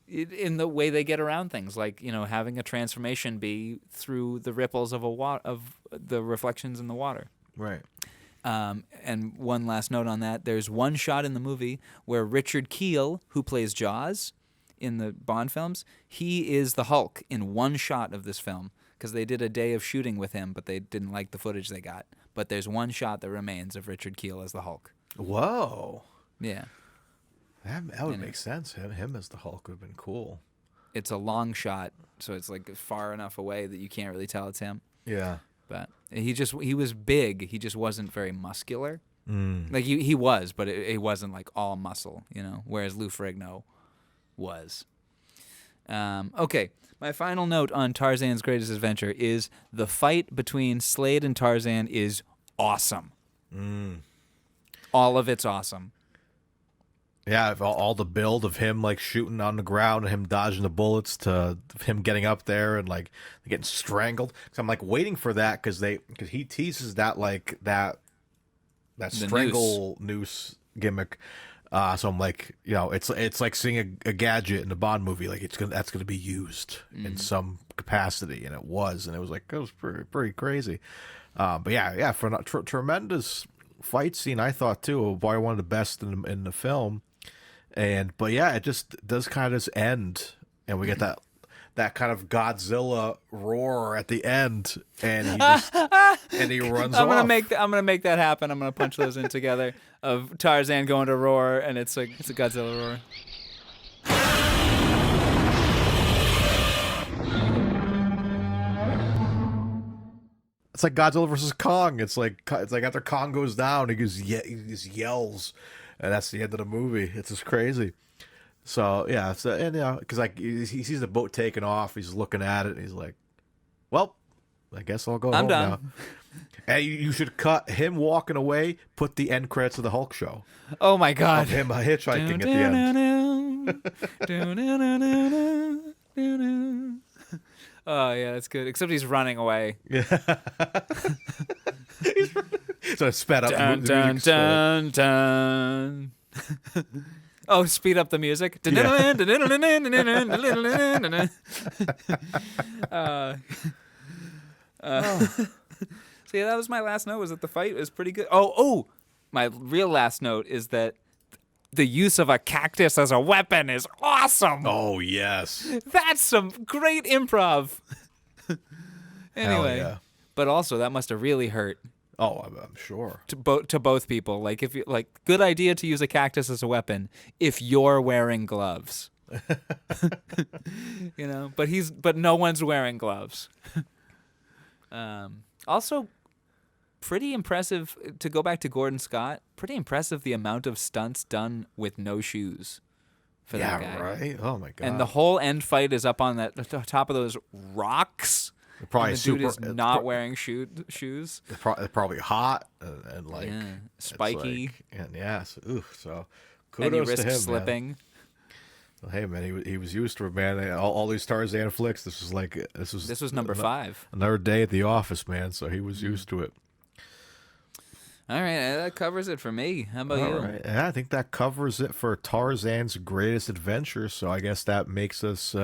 In the way they get around things, like having a transformation be through the ripples of of the reflections in the water. Right. And one last note on that: there's one shot in the movie where Richard Kiel, who plays Jaws in the Bond films, he is the Hulk in one shot of this film because they did a day of shooting with him, but they didn't like the footage they got. But there's one shot that remains of Richard Kiel as the Hulk. Whoa. Yeah. That would make sense. Him as the Hulk would have been cool. It's a long shot, so it's like far enough away that you can't really tell it's him. Yeah. But he was big. He just wasn't very muscular. Mm. Like he was, but it wasn't like all muscle, you know. Whereas Lou Ferrigno was. Okay, my final note on Tarzan's Greatest Adventure is the fight between Slade and Tarzan is awesome. Mm. All of it's awesome. Yeah, all the build of him like shooting on the ground and him dodging the bullets to him getting up there and like getting strangled. So I'm like waiting for that because he teases that like that strangle noose gimmick. So I'm like, you know, it's like seeing a gadget in a Bond movie. Like that's gonna be used in some capacity, and it was pretty crazy. But yeah, for a tremendous fight scene, I thought too. Probably one of the best in the film. But yeah, it just does kind of just end, and we get that kind of Godzilla roar at the end, and he runs off. I'm gonna make that happen. I'm gonna punch those in together of Tarzan going to roar, and it's a Godzilla roar. It's like Godzilla versus Kong. It's like after Kong goes down, he just yells, and that's the end of the movie. It's just crazy. So yeah, because like he sees the boat taking off, he's looking at it, and he's like, "Well, I guess I'll go home done now." And you should cut him walking away. Put the end credits of the Hulk show. Oh my God! Of him hitchhiking at the end. Oh yeah, that's good. Except he's running away. Yeah. So I sped up dun, the dun, music. Dun, dun. Oh, speed up the music. So yeah, that was my last note. Was that the fight was pretty good. Oh, my real last note is that the use of a cactus as a weapon is awesome. Oh yes, that's some great improv. Anyway, yeah. But also that must have really hurt. Oh, I'm sure. To both people, like if you good idea to use a cactus as a weapon if you're wearing gloves. You know, but no one's wearing gloves. Also, pretty impressive to go back to Gordon Scott. Pretty impressive the amount of stunts done with no shoes for that guy. Yeah, right. Oh my God. And the whole end fight is up on the top of those rocks. Probably and the dude is not wearing shoes. It's probably hot and like spiky. So kudos and you risk to him, slipping. Man. Well, hey man, he was used to it, man. All these Tarzan flicks. This was number 5. Another day at the office, man. So he was used to it. All right, that covers it for me. How about you? All right, yeah, I think that covers it for Tarzan's Greatest Adventure. So I guess that makes us.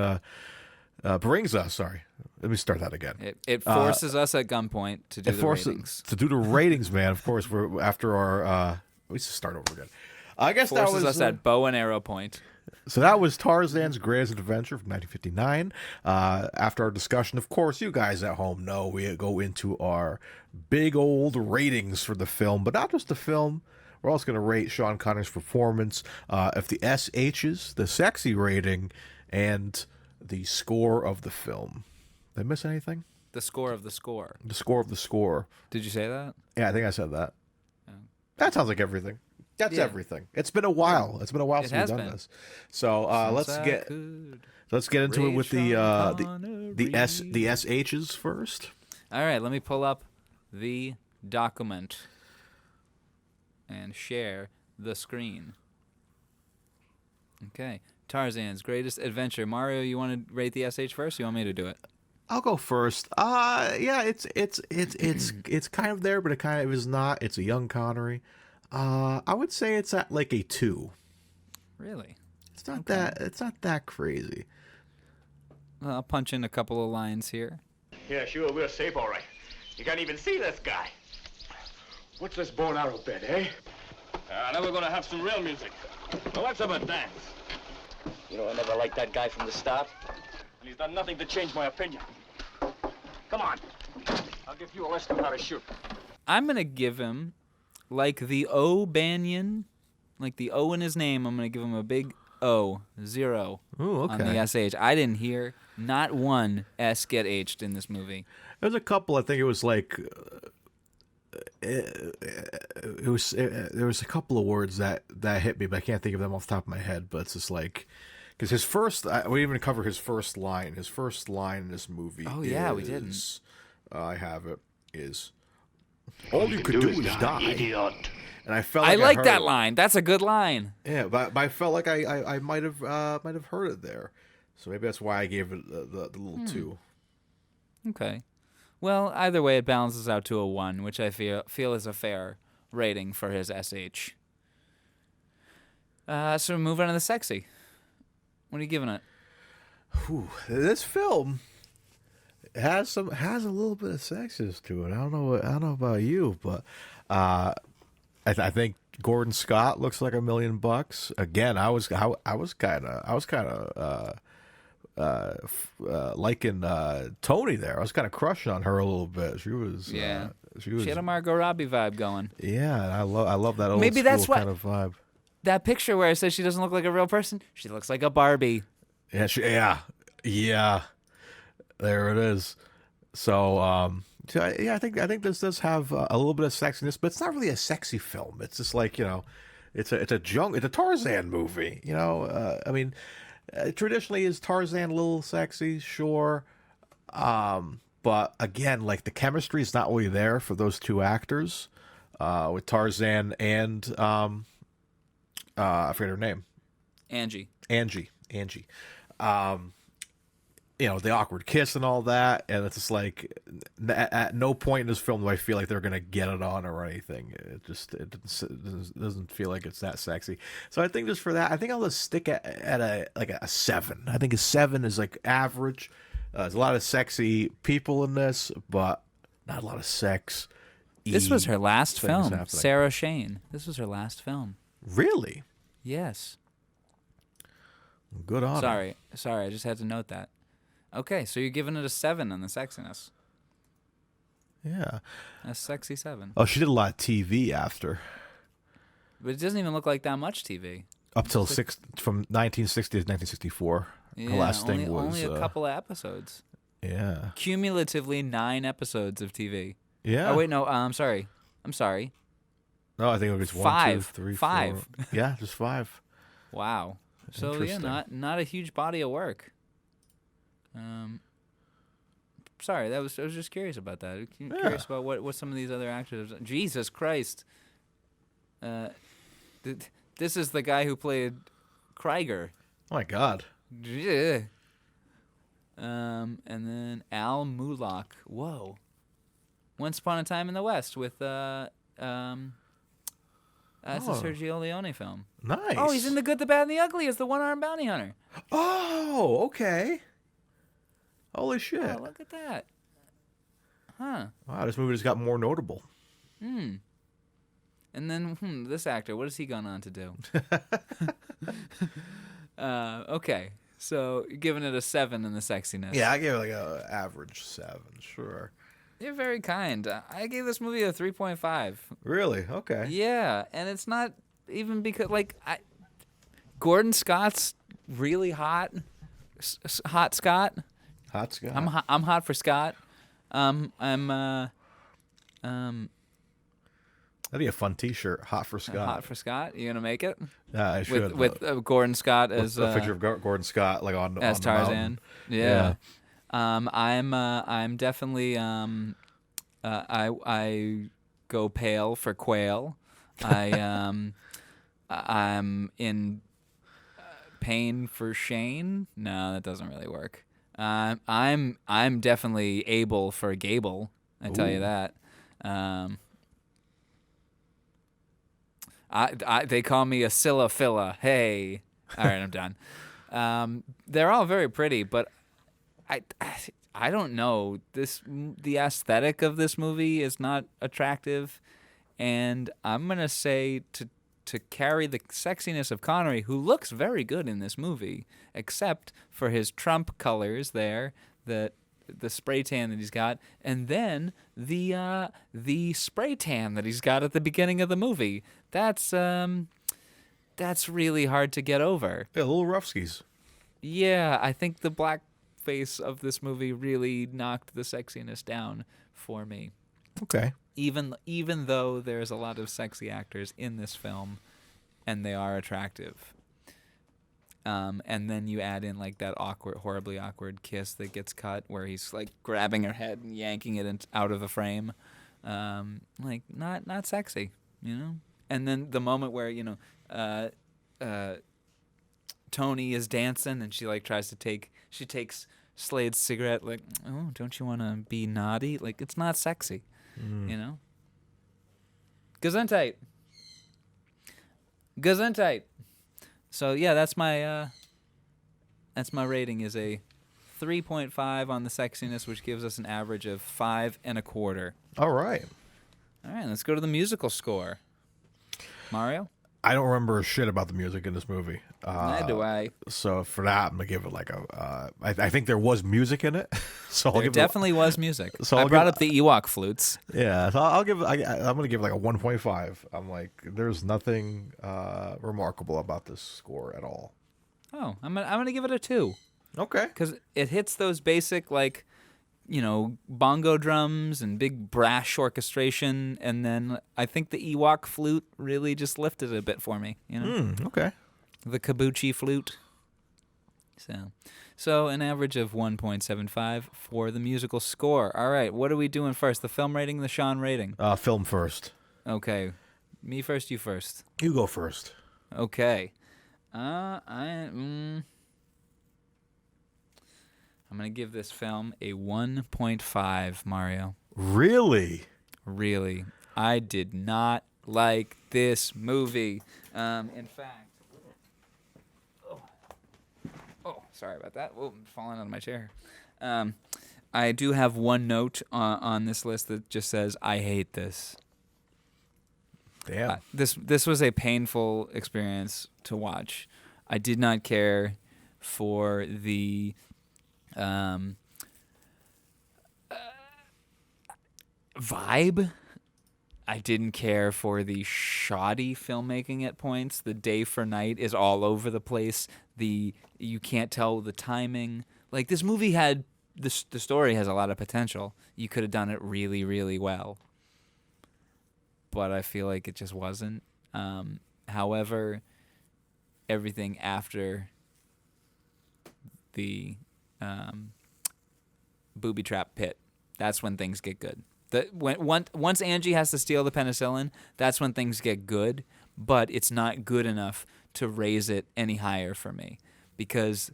Brings us. Sorry, let me start that again. It forces us at gunpoint to do the ratings. To do the ratings, man. Of course, we're after our. We should start over again. I guess forces that was us at bow and arrow point. So that was Tarzan's Greatest Adventure from 1959. After our discussion, of course, you guys at home know we go into our big old ratings for the film, but not just the film. We're also going to rate Sean Connery's performance, if the SHs, the sexy rating, and the score of the film. Did I miss anything? The score of the score. The score of the score. Did you say that? Yeah, I think I said that. Yeah. That sounds like everything. That's everything. It's been a while. It's been a while since we've done this. So let's get into it with the SHs first. All right, let me pull up the document and share the screen. Okay. Tarzan's Greatest Adventure. Mario, you want to rate the SH first? Or you want me to do it? I'll go first. Yeah, it's kind of there, but it kind of is not. It's a young Connery. I would say it's at like a 2. Really? It's not that crazy. Well, I'll punch in a couple of lines here. Yeah, sure, we're safe, all right. You can't even see this guy. What's this bow and arrow bit, eh? Now we're gonna have some real music. Now let's have a dance. You know, I never liked that guy from the start. And he's done nothing to change my opinion. Come on. I'll give you a lesson on how to shoot. I'm going to give him like the O'Banion, like the O in his name, I'm gonna give him a big O, 0 Ooh, on the SH. I didn't hear not one S get H'd in this movie. There's a couple. I think it was like it was there was a couple of words that hit me, but I can't think of them off the top of my head. But it's just like because his first, we didn't even cover his first line. His first line in this movie. Oh yeah, we didn't. I have it. Is all you could do is die, idiot. And I felt I like like that line. That's a good line. Yeah, but I felt like I might have heard it there, so maybe that's why I gave it the little 2. Okay. Well, either way, it balances out to a 1, which I feel is a fair rating for his SH. So moving on to the sexy. What are you giving it? Whew, this film has a little bit of sexiness to it. I don't know about you, but I think Gordon Scott looks like $1 million. Again, I was kind of liking Tony there. I was kind of crushing on her a little bit. She was She had a Margot Robbie vibe going. Yeah, I love that old Maybe school that's what, kind of vibe. That picture where it says she doesn't look like a real person, she looks like a Barbie. Yeah. There it is. So, I think this does have a little bit of sexiness, but it's not really a sexy film. It's just like, it's a Tarzan movie. I mean, traditionally is Tarzan a little sexy? Sure. But again, like the chemistry is not really there for those two actors, with Tarzan and I forget her name. Angie. The awkward kiss and all that, and it's just like at no point in this film do I feel like they're gonna get it on or anything. It doesn't feel like it's that sexy. So I think just for that, I think I'll just stick at a 7. I think a 7 is like average. There's a lot of sexy people in this, but not a lot of sex. This was her last film, Sara Shane. This was her last film. Really? Yes. Good on her. Sorry, I just had to note that. Okay, so you're giving it a 7 on the sexiness. Yeah. A sexy 7. Oh, she did a lot of TV after. But it doesn't even look like that much TV. Up till from 1960 to 1964. Yeah, her last thing was only a couple of episodes. Yeah. Cumulatively 9 episodes of TV. Yeah. Oh wait, no. I'm sorry. No, I think it was 1, 2, 3, 5. 4. Yeah, just 5. Wow. So yeah, not a huge body of work. Sorry, I was just curious about that. Curious about what some of these other actors have done. Jesus Christ. This is the guy who played Krieger. Oh my God. Yeah. And then Al Mullock. Whoa. Once Upon a Time in the West with that's a Sergio Leone film. Nice. Oh, he's in The Good, the Bad, and the Ugly as the one-armed bounty hunter. Oh, okay. Holy shit. Oh, look at that. Huh. Wow, this movie just got more notable. And then this actor, what has he gone on to do? Okay. So you're giving it a 7 in the sexiness. Yeah, I gave it like a average 7, sure. You're very kind. I gave this movie a 3.5. Really? Okay. Yeah, and it's not even because Gordon Scott's really hot. Hot Scott. Hot Scott. I'm hot for Scott. I'm That'd be a fun T-shirt. Hot for Scott. Hot for Scott. You gonna make it? Yeah, I should. With Gordon Scott as a picture of Gordon Scott, like on as on Tarzan. Yeah. Yeah. I'm definitely I go pale for Quayle. I'm in pain for Shane. No, that doesn't really work. I'm definitely able for Gable. I tell you that. They call me a Scylla. Hey. All right, I'm done. They're all very pretty, but I don't know. The aesthetic of this movie is not attractive, and I'm gonna say to carry the sexiness of Connery, who looks very good in this movie, except for his Trump colors there, the spray tan that he's got, and then the spray tan that he's got at the beginning of the movie. That's that's really hard to get over. Yeah, little roughskis. Yeah, I think the blackface of this movie really knocked the sexiness down for me. Okay. Even though there's a lot of sexy actors in this film, and they are attractive. And then you add in like that horribly awkward kiss that gets cut, where he's like grabbing her head and yanking it out of the frame, like not sexy, you know. And then the moment where Tony is dancing and she like takes Slade's cigarette, like, oh, don't you want to be naughty? Like, it's not sexy, you know. Gesundheit. So yeah, that's my rating is a 3.5 on the sexiness, which gives us an average of 5.25. All right, let's go to the musical score. Mario? I don't remember shit about the music in this movie. Neither do I. So for that, I'm gonna give it like a. I think there was music in it, so There definitely was music. So I brought up the Ewok flutes. Yeah, so I'll give. I'm gonna give it like a 1.5. I'm like, there's nothing remarkable about this score at all. Oh, I'm gonna give it a 2. Okay. Because it hits those basic, like, bongo drums and big brash orchestration, and then I think the Ewok flute really just lifted it a bit for me. Okay. The kabuki flute. So an average of 1.75 for the musical score. All right, what are we doing first? The film rating, the Sean rating? Film first. Okay, me first, you first. You go first. Okay. I'm going to give this film a 1.5, Mario. Really? Really. I did not like this movie. In fact... Oh, sorry about that. Oh, I'm falling out of my chair. I do have one note on this list that just says, I hate this. Damn. This was a painful experience to watch. I did not care for the vibe. I didn't care for the shoddy filmmaking at points. The day for night is all over the place. You can't tell the timing. Like, this movie had the story has a lot of potential. You could have done it really, really well. But I feel like it just wasn't. However, everything after the booby trap pit, that's when things get good. Once Angie has to steal the penicillin, that's when things get good, but it's not good enough to raise it any higher for me. Because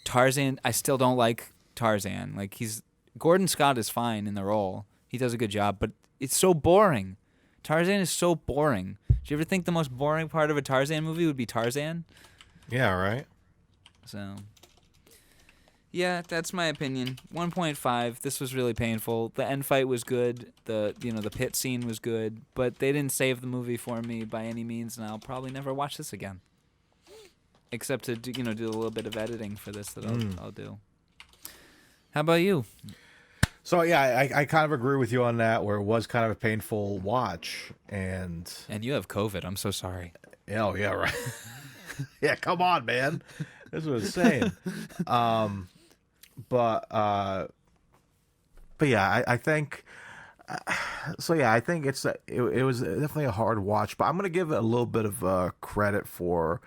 Tarzan, I still don't like Tarzan. Like, Gordon Scott is fine in the role. He does a good job, but it's so boring. Tarzan is so boring. Do you ever think the most boring part of a Tarzan movie would be Tarzan? Yeah, right. So, yeah, that's my opinion. 1.5. This was really painful. The end fight was good. The pit scene was good, but they didn't save the movie for me by any means, and I'll probably never watch this again. Except to do a little bit of editing for this that I'll do. How about you? So yeah, I kind of agree with you on that, where it was kind of a painful watch, and you have COVID. I'm so sorry. Oh yeah, right. Yeah, come on, man. This was insane. But yeah, I think. So yeah, I think it was definitely a hard watch, but I'm gonna give it a little bit of credit for.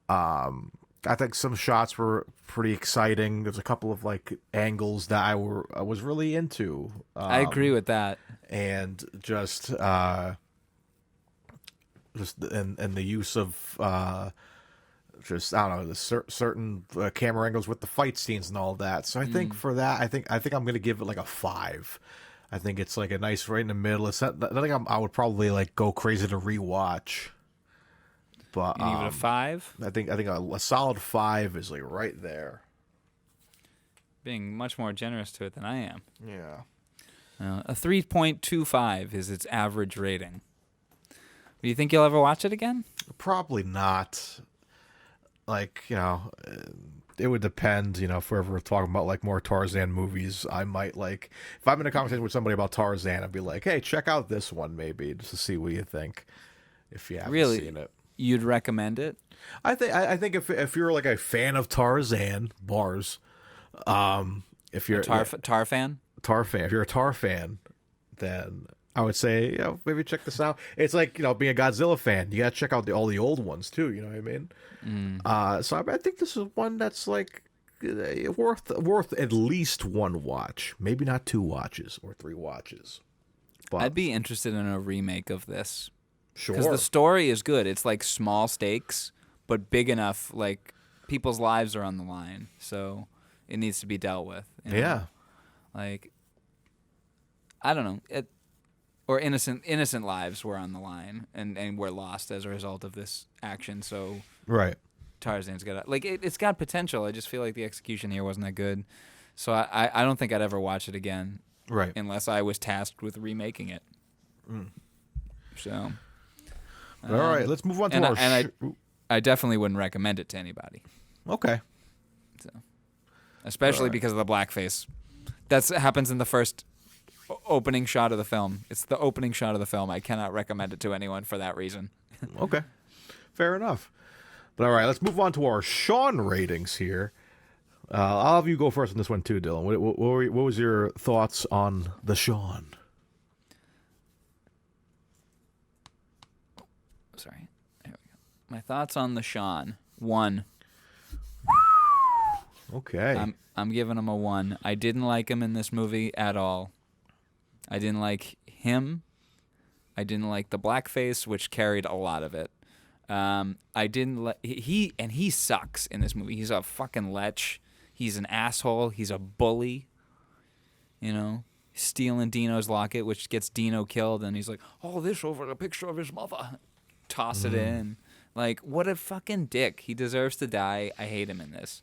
I think some shots were pretty exciting. There's a couple of like angles that I was really into. I agree with that. And just and the use of just I don't know the certain camera angles with the fight scenes and all that. So I think for that, I think I'm gonna give it like a 5. I think it's like a nice right in the middle. It's not, I think I would probably like go crazy to rewatch. But you give it a 5? I think a solid 5 is like right there. Being much more generous to it than I am. Yeah. A 3.25 is its average rating. Do you think you'll ever watch it again? Probably not. Like, it would depend, if we're ever talking about like more Tarzan movies, I might like, if I'm in a conversation with somebody about Tarzan, I'd be like, hey, check out this one maybe, just to see what you think, if you haven't seen it. You'd recommend it? I think if you're like a fan of Tarzan bars, if you're Tar fan? Tar fan, if you're a Tar fan, then I would say, maybe check this out. It's like, being a Godzilla fan, you gotta check out all the old ones too. You know what I mean? So I think this is one that's like worth at least one watch, maybe not 2 watches or 3 watches. But I'd be interested in a remake of this. Sure. Because the story is good. It's like small stakes, but big enough. Like people's lives are on the line, so it needs to be dealt with. Yeah. Like, I don't know. Or innocent lives were on the line and were lost as a result of this action. So right. Tarzan's got it's got potential. I just feel like the execution here wasn't that good. So I don't think I'd ever watch it again. Right. Unless I was tasked with remaking it. So. All right, let's move on to our. I definitely wouldn't recommend it to anybody. Okay. So, especially because of the blackface. That happens in the first opening shot of the film. It's the opening shot of the film. I cannot recommend it to anyone for that reason. Okay, fair enough. But all right, let's move on to our Sean ratings here. I'll have you go first on this one too, Dylan. What was your thoughts on the Sean? Sorry. There we go. My thoughts on the Sean. 1. Okay. I'm giving him a 1. I didn't like him in this movie at all. I didn't like him. I didn't like the blackface, which carried a lot of it. I didn't like he sucks in this movie. He's a fucking lech. He's an asshole. He's a bully. Stealing Dino's locket, which gets Dino killed, and he's like, "Oh, this over a picture of his mother." Toss it in. Like, what a fucking dick. He deserves to die. I hate him in this.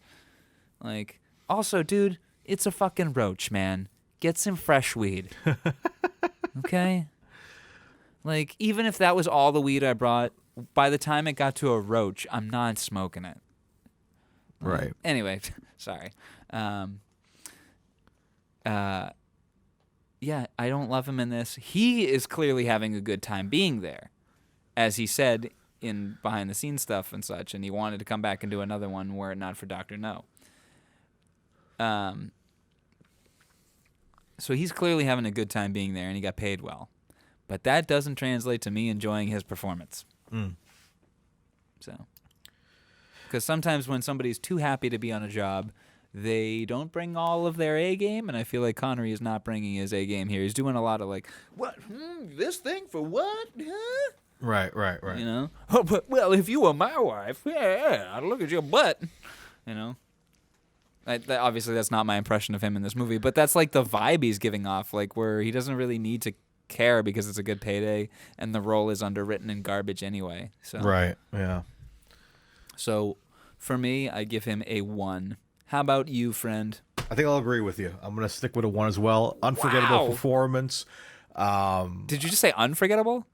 Like, also, dude, it's a fucking roach, man. Get some fresh weed. Okay? Like, even if that was all the weed I brought, by the time it got to a roach, I'm not smoking it. Right. Anyway, sorry. Yeah, I don't love him in this. He is clearly having a good time being there, as he said in behind-the-scenes stuff and such, and he wanted to come back and do another one were it not for Dr. No. So he's clearly having a good time being there, and he got paid well. But that doesn't translate to me enjoying his performance. So, because sometimes when somebody's too happy to be on a job, they don't bring all of their A game, and I feel like Connery is not bringing his A game here. He's doing a lot of like, what? This thing for what? Huh? Right. Oh, but, well, if you were my wife, yeah, I'd look at your butt. Obviously, that's not my impression of him in this movie, but that's like the vibe he's giving off, like where he doesn't really need to care because it's a good payday, and the role is underwritten and garbage anyway. So right, yeah. So for me, I give him a 1. How about you, friend? I think I'll agree with you. I'm going to stick with a 1 as well. Unforgettable performance. Did you just say unforgettable?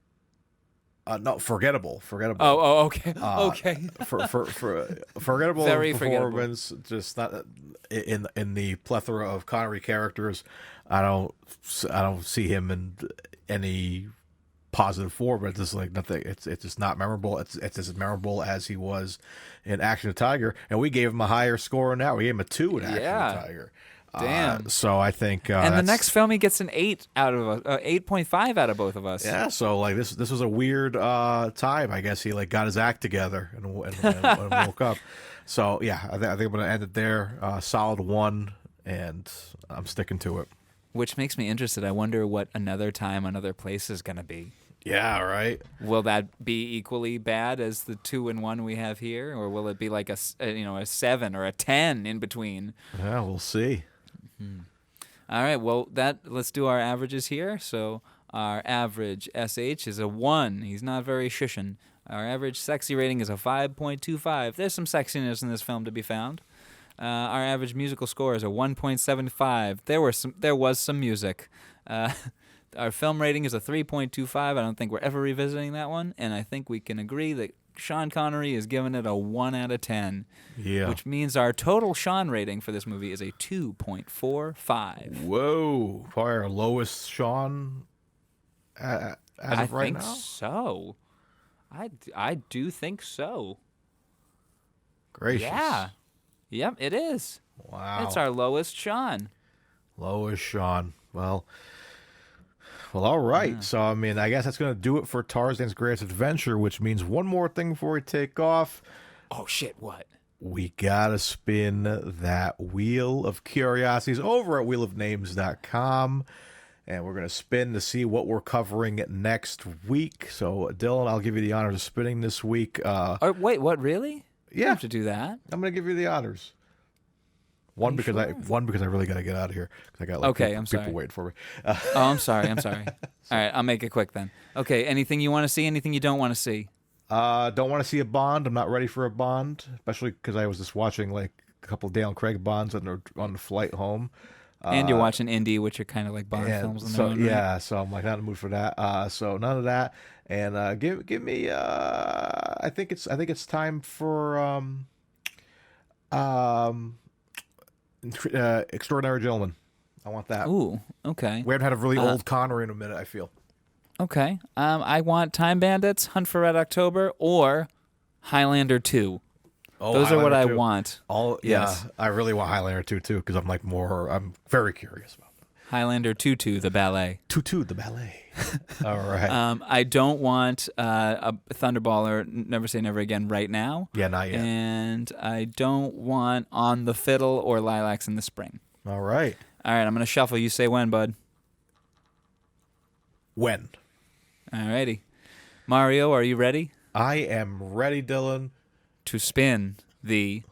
No, forgettable. Oh, okay. Okay. For forgettable Very performance, forgettable. Just not in the plethora of Connery characters. I don't see him in any positive form. It's just like nothing. It's just not memorable. It's as memorable as he was in Action of Tiger, and we gave him a higher score in that. We gave him a 2 in Action of Tiger. Damn. So I think, and the next film he gets an 8 out of 8.5 out of both of us. Yeah. So like this was a weird time. I guess he like got his act together and woke up. So yeah, I think I'm gonna end it there. Solid 1, and I'm sticking to it. Which makes me interested. I wonder what Another Time, Another Place is gonna be. Yeah. Right. Will that be equally bad as the 2 and 1 we have here, or will it be like a 7 or a 10 in between? Yeah, we'll see. All right, well, let's do our averages here. So our average SH is a 1. He's not very shushin'. Our average sexy rating is a 5.25. There's some sexiness in this film to be found. Our average musical score is a 1.75. There was some music. Our film rating is a 3.25. I don't think we're ever revisiting that one, and I think we can agree that Sean Connery is giving it a 1 out of 10. Yeah. Which means our total Sean rating for this movie is a 2.45. Whoa. Probably our lowest Sean as of right now? I think so. I do think so. Gracious. Yeah. Yep, it is. Wow. It's our lowest Sean. Lowest Sean. Well, all right. Yeah. So, I mean, I guess that's going to do it for Tarzan's Greatest Adventure, which means one more thing before we take off. Oh, shit, what? We got to spin that Wheel of Curiosities over at wheelofnames.com. And we're going to spin to see what we're covering next week. So, Dylan, I'll give you the honors of spinning this week. Wait, what, really? Yeah. You have to do that? I'm going to give you the honors. One because I really got to get out of here because I got people waiting for me. Oh, I'm sorry. All right, I'll make it quick then. Okay, anything you want to see? Anything you don't want to see? Don't want to see a Bond. I'm not ready for a Bond, especially because I was just watching like a couple of Daniel Craig Bonds on the flight home. And you're watching Indy, which are kind of like Bond films. So so I'm like not in the mood for that. So none of that. And give me. I think it's time for Extraordinary Gentleman. I want that. Ooh, okay. We haven't had a really old Connery in a minute, I feel. Okay. I want Time Bandits, Hunt for Red October, or Highlander 2. Oh, those Highlander are what 2. I want. Yes. I really want Highlander 2 too because I'm very curious about it. Highlander 2, the ballet. 2, the ballet. All right. I don't want a Thunderballer, Never Say Never Again right now. Yeah, not yet. And I don't want On the Fiddle or Lilacs in the Spring. All right. All right, I'm going to shuffle. You say when, bud? When? All righty. Mario, are you ready? I am ready, Dylan. To spin the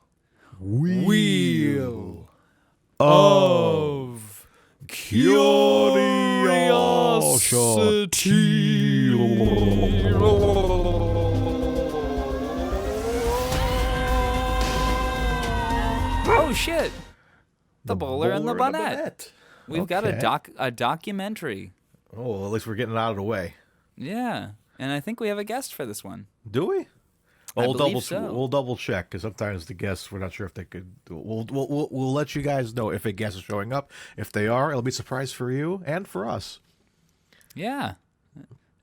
Wheel of Curiosity. Oh, shit. The Bowler and the Bonnet. We've got a documentary. Oh, well, at least we're getting it out of the way. Yeah, and I think we have a guest for this one. Do we? We'll double check because sometimes the guests we're not sure if they could. We'll let you guys know if a guest is showing up. If they are, it'll be a surprise for you and for us. Yeah,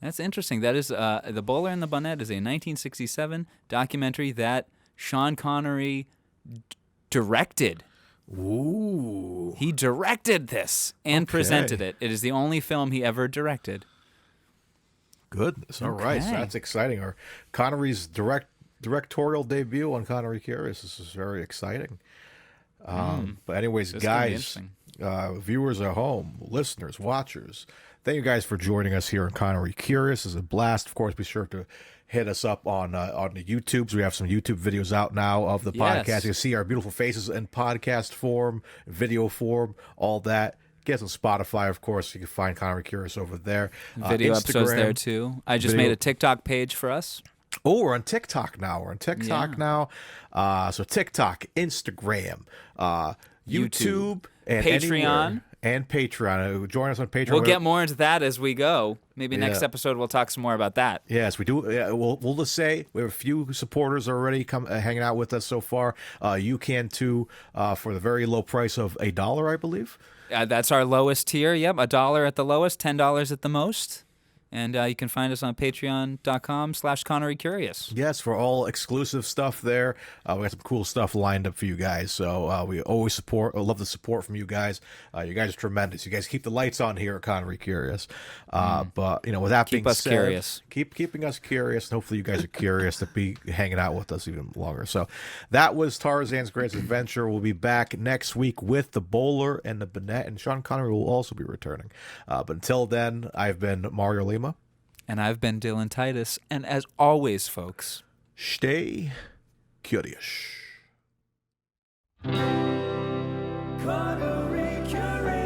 that's interesting. That is The Bowler and the Bonnet is a 1967 documentary that Sean Connery directed. Ooh, he directed this and presented it. It is the only film he ever directed. Goodness. All right. So that's exciting. Our Connery's directorial debut on Connery Curious. This is very exciting. But anyways, guys, viewers at home, listeners, watchers, thank you guys for joining us here on Connery Curious. It's a blast. Of course, be sure to hit us up on the YouTubes. We have some YouTube videos out now of the podcast. You can see our beautiful faces in podcast form, video form, all that. Get on Spotify, of course. You can find Connery Curious over there. Video episodes there, too. I just made a TikTok page for us. Oh, we're on TikTok now. So TikTok, Instagram, YouTube, and Patreon. And Patreon. Join us on Patreon. We'll get more into that as we go. Maybe next episode we'll talk some more about that. Yes, we do. Yeah, we'll just say we have a few supporters already hanging out with us so far. You can, too, for the very low price of $1, I believe. That's our lowest tier. Yep, $1 at the lowest, $10 at the most. And you can find us on patreon.com/ConneryCurious. Yes, for all exclusive stuff there. We got some cool stuff lined up for you guys. So we always love the support from you guys. You guys are tremendous. You guys keep the lights on here at Connery Curious. But, with that being said, curious. Keep keeping us curious. And hopefully you guys are curious to be hanging out with us even longer. So that was Tarzan's Greatest Adventure. We'll be back next week with the Bowler and the Bonnet. And Sean Connery will also be returning. But until then, I've been Mario Lima. And I've been Dylan Titus. And as always, folks, stay curious. Connery Curious.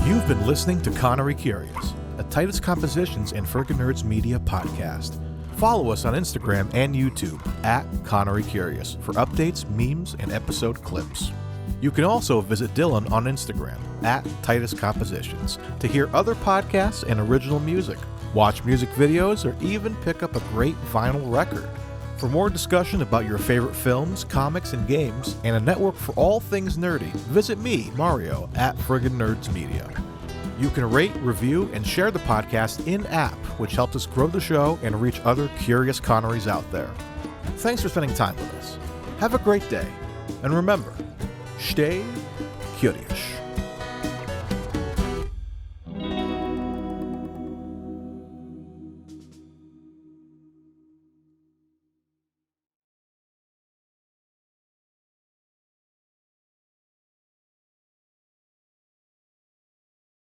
You've been listening to Connery Curious, a Titus Compositions and Friggin' Nerds Media podcast. Follow us on Instagram and YouTube at Connery Curious for updates, memes, and episode clips. You can also visit Dylan on Instagram at Titus Compositions to hear other podcasts and original music, watch music videos, or even pick up a great vinyl record. For more discussion about your favorite films, comics, and games, and a network for all things nerdy, visit me, Mario, at Friggin' Nerds Media. You can rate, review, and share the podcast in-app, which helps us grow the show and reach other curious Connerys out there. Thanks for spending time with us. Have a great day, and remember, stay curious.